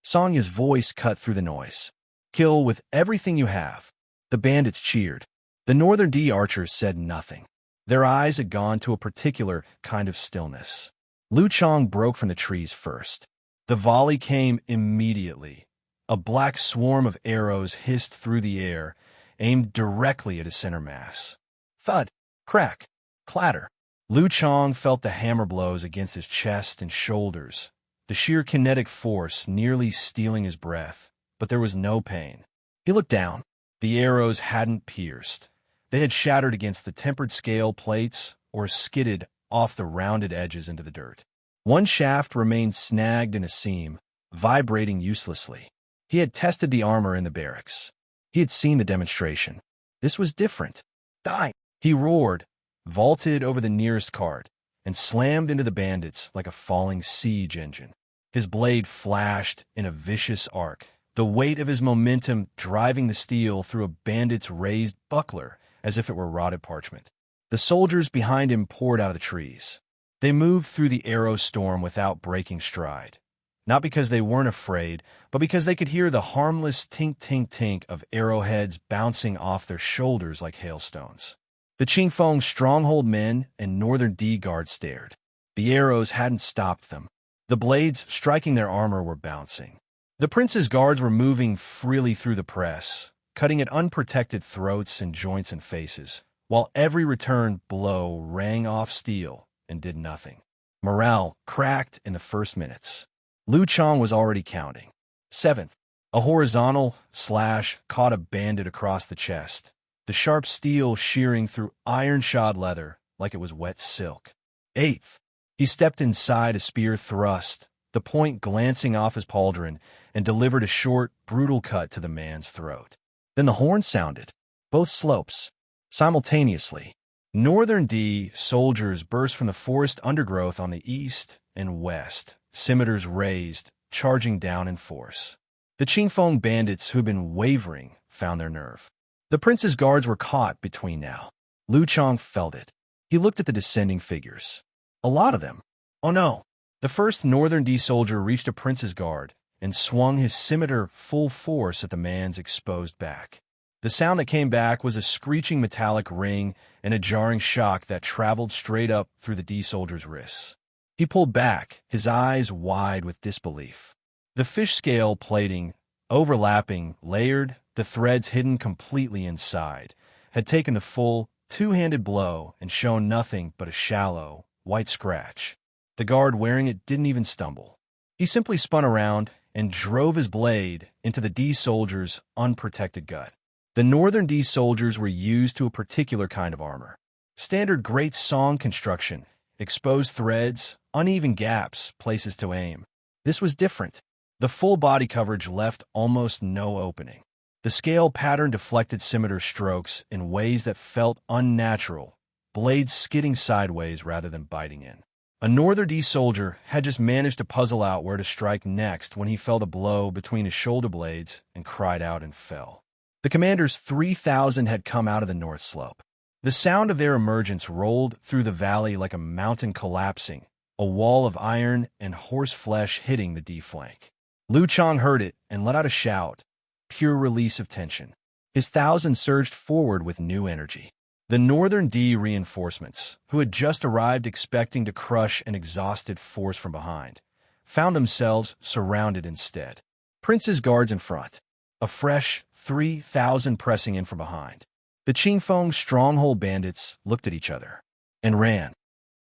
S1: Sonya's voice cut through the noise. "Kill with everything you have." The bandits cheered. The Northern D archers said nothing. Their eyes had gone to a particular kind of stillness. Liu Chang broke from the trees first. The volley came immediately. A black swarm of arrows hissed through the air, aimed directly at his center mass. Thud, crack, clatter. Liu Chang felt the hammer blows against his chest and shoulders, the sheer kinetic force nearly stealing his breath, but there was no pain. He looked down. The arrows hadn't pierced. They had shattered against the tempered scale plates or skidded off the rounded edges into the dirt. One shaft remained snagged in a seam, vibrating uselessly. He had tested the armor in the barracks. He had seen the demonstration. This was different. "Die!" He roared, vaulted over the nearest cart, and slammed into the bandits like a falling siege engine. His blade flashed in a vicious arc, the weight of his momentum driving the steel through a bandit's raised buckler as if it were rotted parchment. The soldiers behind him poured out of the trees. They moved through the arrow storm without breaking stride, not because they weren't afraid, but because they could hear the harmless tink-tink-tink of arrowheads bouncing off their shoulders like hailstones. The Qingfeng stronghold men and Northern D guards stared. The arrows hadn't stopped them. The blades striking their armor were bouncing. The prince's guards were moving freely through the press, cutting at unprotected throats and joints and faces, while every return blow rang off steel and did nothing. Morale cracked in the first minutes. Liu Chang was already counting. 7th. A horizontal slash caught a bandit across the chest, the sharp steel shearing through iron-shod leather like it was wet silk. 8th. He stepped inside a spear thrust, the point glancing off his pauldron, and delivered a short, brutal cut to the man's throat. Then the horn sounded, both slopes, simultaneously. Northern D soldiers burst from the forest undergrowth on the east and west, scimitars raised, charging down in force. The Qingfeng bandits who'd been wavering found their nerve. The prince's guards were caught between now. Liu Chang felt it. He looked at the descending figures. A lot of them. Oh no! The first Northern D soldier reached a prince's guard and swung his scimitar full force at the man's exposed back. The sound that came back was a screeching metallic ring and a jarring shock that traveled straight up through the D soldier's wrists. He pulled back, his eyes wide with disbelief. The fish scale plating, overlapping, layered, the threads hidden completely inside, had taken the full, two-handed blow and shown nothing but a shallow, white scratch. The guard wearing it didn't even stumble. He simply spun around, and drove his blade into the D soldier's unprotected gut. The northern D soldiers were used to a particular kind of armor. Standard Great Song construction, exposed threads, uneven gaps, places to aim. This was different. The full body coverage left almost no opening. The scale pattern deflected scimitar strokes in ways that felt unnatural, blades skidding sideways rather than biting in. A Northern D soldier had just managed to puzzle out where to strike next when he felt a blow between his shoulder blades and cried out and fell. The commander's 3,000 had come out of the north slope. The sound of their emergence rolled through the valley like a mountain collapsing, a wall of iron and horse flesh hitting the D flank. Liu Chang heard it and let out a shout, pure release of tension. His 1,000 surged forward with new energy. The Northern D reinforcements, who had just arrived expecting to crush an exhausted force from behind, found themselves surrounded instead. Prince's guards in front, a fresh 3,000 pressing in from behind. The Qingfeng stronghold bandits looked at each other and ran.